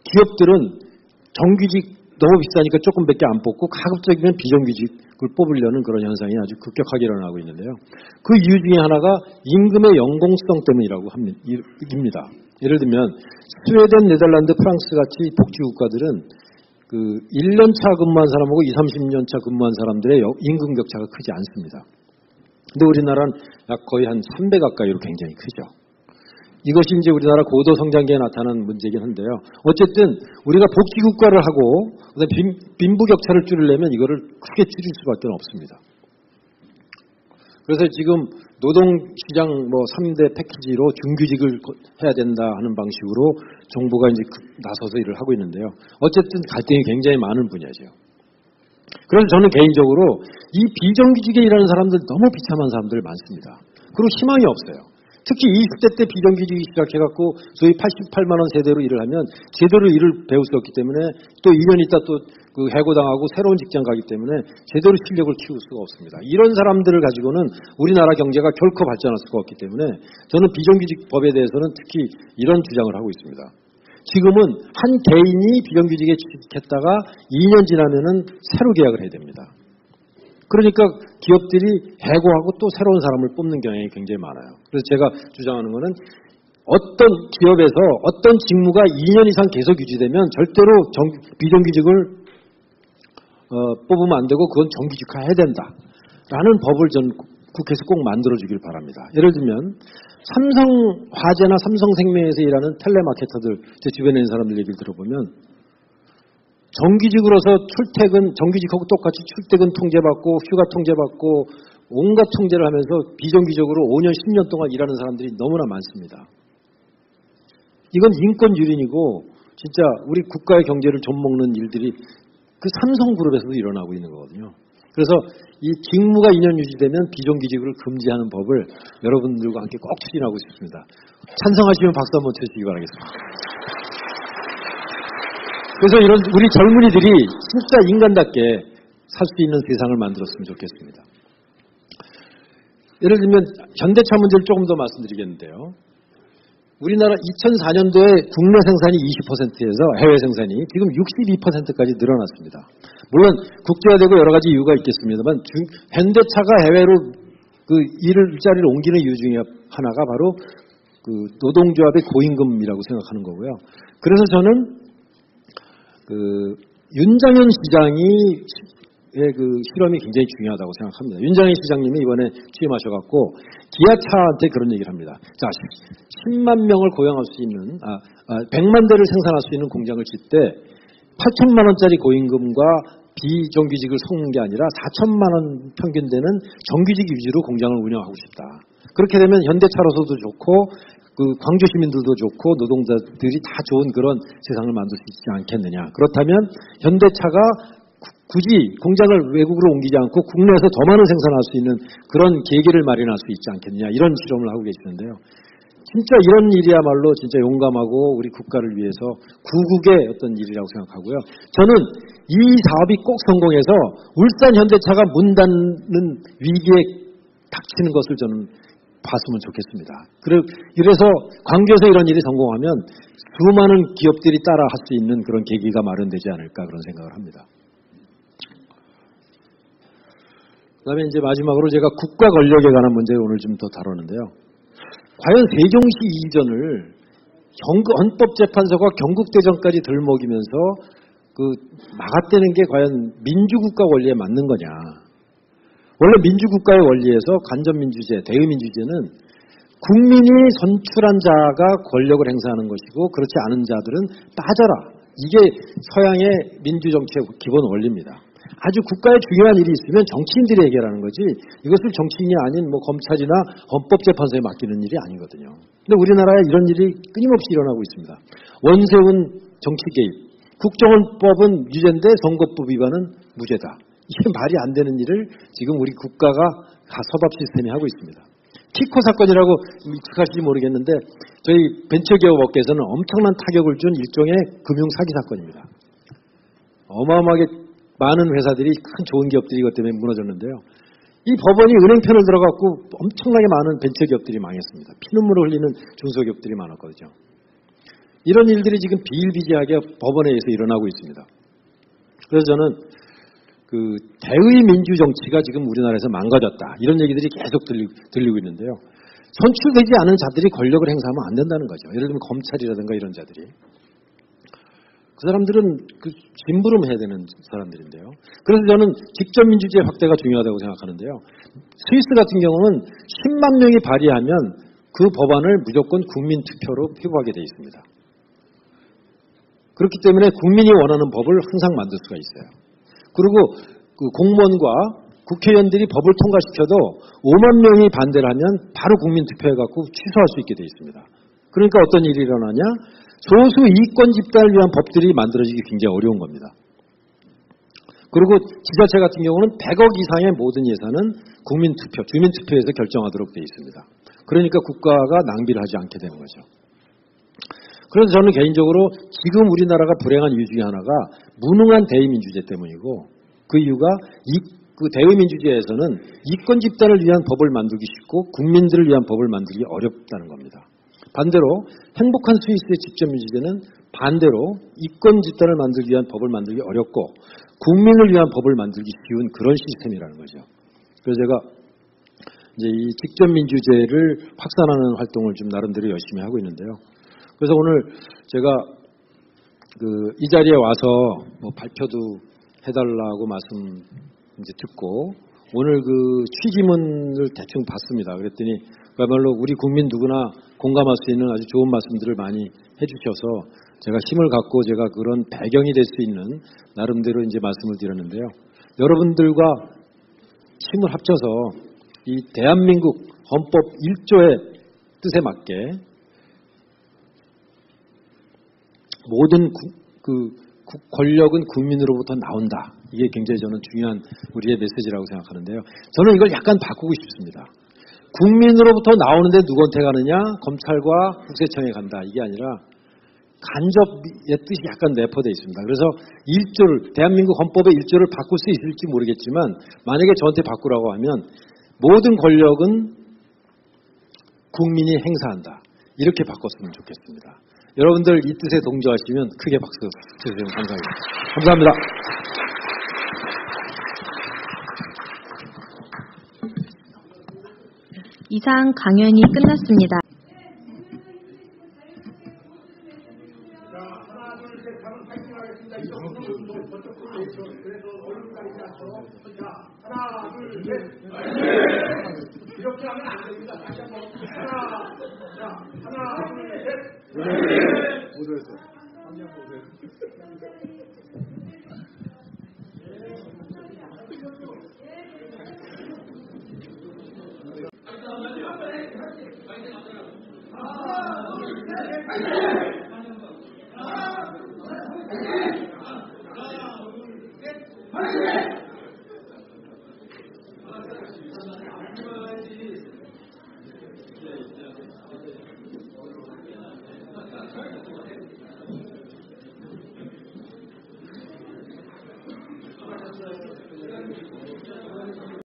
기업들은 정규직 너무 비싸니까 조금밖에 안 뽑고 가급적이면 비정규직을 뽑으려는 그런 현상이 아주 급격하게 일어나고 있는데요. 그 이유 중에 하나가 임금의 연공성 때문이라고 합니다. 예를 들면 스웨덴, 네덜란드, 프랑스 같이 복지 국가들은 그 1년차 근무한 사람하고 20, 30년차 근무한 사람들의 임금 격차가 크지 않습니다. 근데 우리나라는 약 거의 한 3배 가까이로 굉장히 크죠. 이것이 이제 우리나라 고도 성장기에 나타난 문제이긴 한데요. 어쨌든 우리가 복지 국가를 하고 빈부 격차를 줄이려면 이거를 크게 줄일 수밖에 없습니다. 그래서 지금 노동시장 3대 패키지로 중규직을 해야 된다 하는 방식으로 정부가 이제 나서서 일을 하고 있는데요. 어쨌든 갈등이 굉장히 많은 분야죠. 그래서 저는 개인적으로 이 비정규직에 일하는 사람들 너무 비참한 사람들 많습니다. 그리고 희망이 없어요. 특히 20대 때 비정규직이 시작해갖고 소위 88만 원 세대로 일을 하면 제대로 일을 배울 수 없기 때문에 또 2년 있다 또 해고당하고 새로운 직장 가기 때문에 제대로 실력을 키울 수가 없습니다. 이런 사람들을 가지고는 우리나라 경제가 결코 발전할 수가 없기 때문에 저는 비정규직 법에 대해서는 특히 이런 주장을 하고 있습니다. 지금은 한 개인이 비정규직에 취직했다가 2년 지나면은 새로 계약을 해야 됩니다. 그러니까 기업들이 해고하고 또 새로운 사람을 뽑는 경향이 굉장히 많아요. 그래서 제가 주장하는 거는 어떤 기업에서 어떤 직무가 2년 이상 계속 유지되면 절대로 비정규직을 뽑으면 안 되고 그건 정규직화 해야 된다라는 법을 전 국회에서 꼭 만들어주길 바랍니다. 예를 들면 삼성화재나 삼성생명에서 일하는 텔레마케터들, 제 주변에 있는 사람들 얘기를 들어보면 정규직으로서 출퇴근, 정규직하고 똑같이 출퇴근 통제받고 휴가 통제받고 온갖 통제를 하면서 비정규직으로 5년, 10년 동안 일하는 사람들이 너무나 많습니다. 이건 인권 유린이고 진짜 우리 국가의 경제를 좀먹는 일들이 그 삼성그룹에서도 일어나고 있는 거거든요. 그래서 이 직무가 2년 유지되면 비정규직을 금지하는 법을 여러분들과 함께 꼭 추진하고 싶습니다. 찬성하시면 박수 한번 쳐주시기 바라겠습니다. 그래서 이런 우리 젊은이들이 진짜 인간답게 살 수 있는 세상을 만들었으면 좋겠습니다. 예를 들면 현대차 문제를 조금 더 말씀드리겠는데요. 우리나라 2004년도에 국내 생산이 20%에서 해외 생산이 지금 62%까지 늘어났습니다. 물론 국제화되고 여러 가지 이유가 있겠습니다만 현대차가 해외로 그 일자리를 옮기는 이유 중에 하나가 바로 그 노동조합의 고임금이라고 생각하는 거고요. 그래서 저는 그 윤장현 시장이 그 실험이 굉장히 중요하다고 생각합니다. 윤장현 시장님이 이번에 취임하셔갖고 기아차한테 그런 얘기를 합니다. 자, 10만 명을 고용할 수 있는 100만 대를 생산할 수 있는 공장을 짓 때 8천만 원짜리 고임금과 비정규직을 섞는 게 아니라 4천만 원 평균 되는 정규직 위주로 공장을 운영하고 싶다. 그렇게 되면 현대차로서도 좋고 그 광주 시민들도 좋고 노동자들이 다 좋은 그런 세상을 만들 수 있지 않겠느냐. 그렇다면 현대차가 굳이 공장을 외국으로 옮기지 않고 국내에서 더 많은 생산할 수 있는 그런 계기를 마련할 수 있지 않겠느냐. 이런 실험을 하고 계시는데요. 진짜 이런 일이야말로 진짜 용감하고 우리 국가를 위해서 구국의 어떤 일이라고 생각하고요. 저는 이 사업이 꼭 성공해서 울산 현대차가 문 닫는 위기에 닥치는 것을 저는 봤으면 좋겠습니다. 그래서 광주에서 이런 일이 성공하면 수많은 기업들이 따라 할 수 있는 그런 계기가 마련되지 않을까 그런 생각을 합니다. 그다음에 이제 마지막으로 제가 국가 권력에 관한 문제를 오늘 좀 더 다루는데요. 과연 세종시 이전을 헌법재판소가 경국대전까지 들먹이면서 그 막았다는 게 과연 민주국가 원리에 맞는 거냐? 원래 민주국가의 원리에서 간접민주제, 대의민주제는 국민이 선출한 자가 권력을 행사하는 것이고 그렇지 않은 자들은 빠져라. 이게 서양의 민주정치의 기본 원리입니다. 아주 국가에 중요한 일이 있으면 정치인들이 해결하는 거지 이것을 정치인이 아닌 검찰이나 헌법재판소에 맡기는 일이 아니거든요. 근데 우리나라에 이런 일이 끊임없이 일어나고 있습니다. 원세훈 정치 개입, 국정원법은 유죄인데 선거법 위반은 무죄다. 이게 말이 안 되는 일을 지금 우리 국가가 사법 시스템이 하고 있습니다. 키코 사건이라고 익숙하실지 모르겠는데 저희 벤처기업 업계에서는 엄청난 타격을 준 일종의 금융 사기 사건입니다. 어마어마하게 많은 회사들이 큰 좋은 기업들이 이것 때문에 무너졌는데요. 이 법원이 은행 편을 들어갖고 엄청나게 많은 벤처기업들이 망했습니다. 피눈물을 흘리는 중소기업들이 많았거든요. 이런 일들이 지금 비일비재하게 법원에 의해서 일어나고 있습니다. 그래서 저는 그 대의 민주 정치가 지금 우리나라에서 망가졌다. 이런 얘기들이 계속 들리고 있는데요. 선출되지 않은 자들이 권력을 행사하면 안 된다는 거죠. 예를 들면 검찰이라든가 이런 자들이. 그 사람들은 그 심부름해야 되는 사람들인데요. 그래서 저는 직접 민주주의 확대가 중요하다고 생각하는데요. 스위스 같은 경우는 10만 명이 발의하면 그 법안을 무조건 국민 투표로 표구하게 되어 있습니다. 그렇기 때문에 국민이 원하는 법을 항상 만들 수가 있어요. 그리고 그 공무원과 국회의원들이 법을 통과시켜도 5만 명이 반대를 하면 바로 국민투표해갖고 취소할 수 있게 돼 있습니다. 그러니까 어떤 일이 일어나냐? 소수 이권 집단을 위한 법들이 만들어지기 굉장히 어려운 겁니다. 그리고 지자체 같은 경우는 100억 이상의 모든 예산은 국민투표, 주민투표에서 결정하도록 돼 있습니다. 그러니까 국가가 낭비를 하지 않게 되는 거죠. 그래서 저는 개인적으로 지금 우리나라가 불행한 이유 중에 하나가 무능한 대의민주제 때문이고, 그 이유가 그 대의민주제에서는 이권 집단을 위한 법을 만들기 쉽고 국민들을 위한 법을 만들기 어렵다는 겁니다. 반대로 행복한 스위스의 직접민주제는 반대로 이권 집단을 만들기 위한 법을 만들기 어렵고 국민을 위한 법을 만들기 쉬운 그런 시스템이라는 거죠. 그래서 제가 이제 이 직접민주제를 확산하는 활동을 좀 나름대로 열심히 하고 있는데요. 그래서 오늘 제가 이 자리에 와서 뭐 발표도 해달라고 말씀 이제 듣고 오늘 그 취지문을 대충 봤습니다. 그랬더니 그야말로 우리 국민 누구나 공감할 수 있는 아주 좋은 말씀들을 많이 해주셔서 제가 힘을 갖고 제가 그런 배경이 될 수 있는 나름대로 이제 말씀을 드렸는데요. 여러분들과 힘을 합쳐서 이 대한민국 헌법 1조의 뜻에 맞게 모든 권력은 국민으로부터 나온다. 이게 굉장히 저는 중요한 우리의 메시지라고 생각하는데요. 저는 이걸 약간 바꾸고 싶습니다. 국민으로부터 나오는데 누구한테 가느냐? 검찰과 국세청에 간다. 이게 아니라 간접의 뜻이 약간 내포되어 있습니다. 그래서 1조를, 대한민국 헌법의 1조를 바꿀 수 있을지 모르겠지만 만약에 저한테 바꾸라고 하면 모든 권력은 국민이 행사한다. 이렇게 바꿨으면 좋겠습니다. 여러분들 이 뜻에 동조하시면 크게 박수 주시면 감사하겠습니다. 감사합니다. 이상 강연이 끝났습니다. 이렇게 하면 안 됩니다. 다시 한번 하나, 둘, 셋. 보도했어. 한명 보도했어.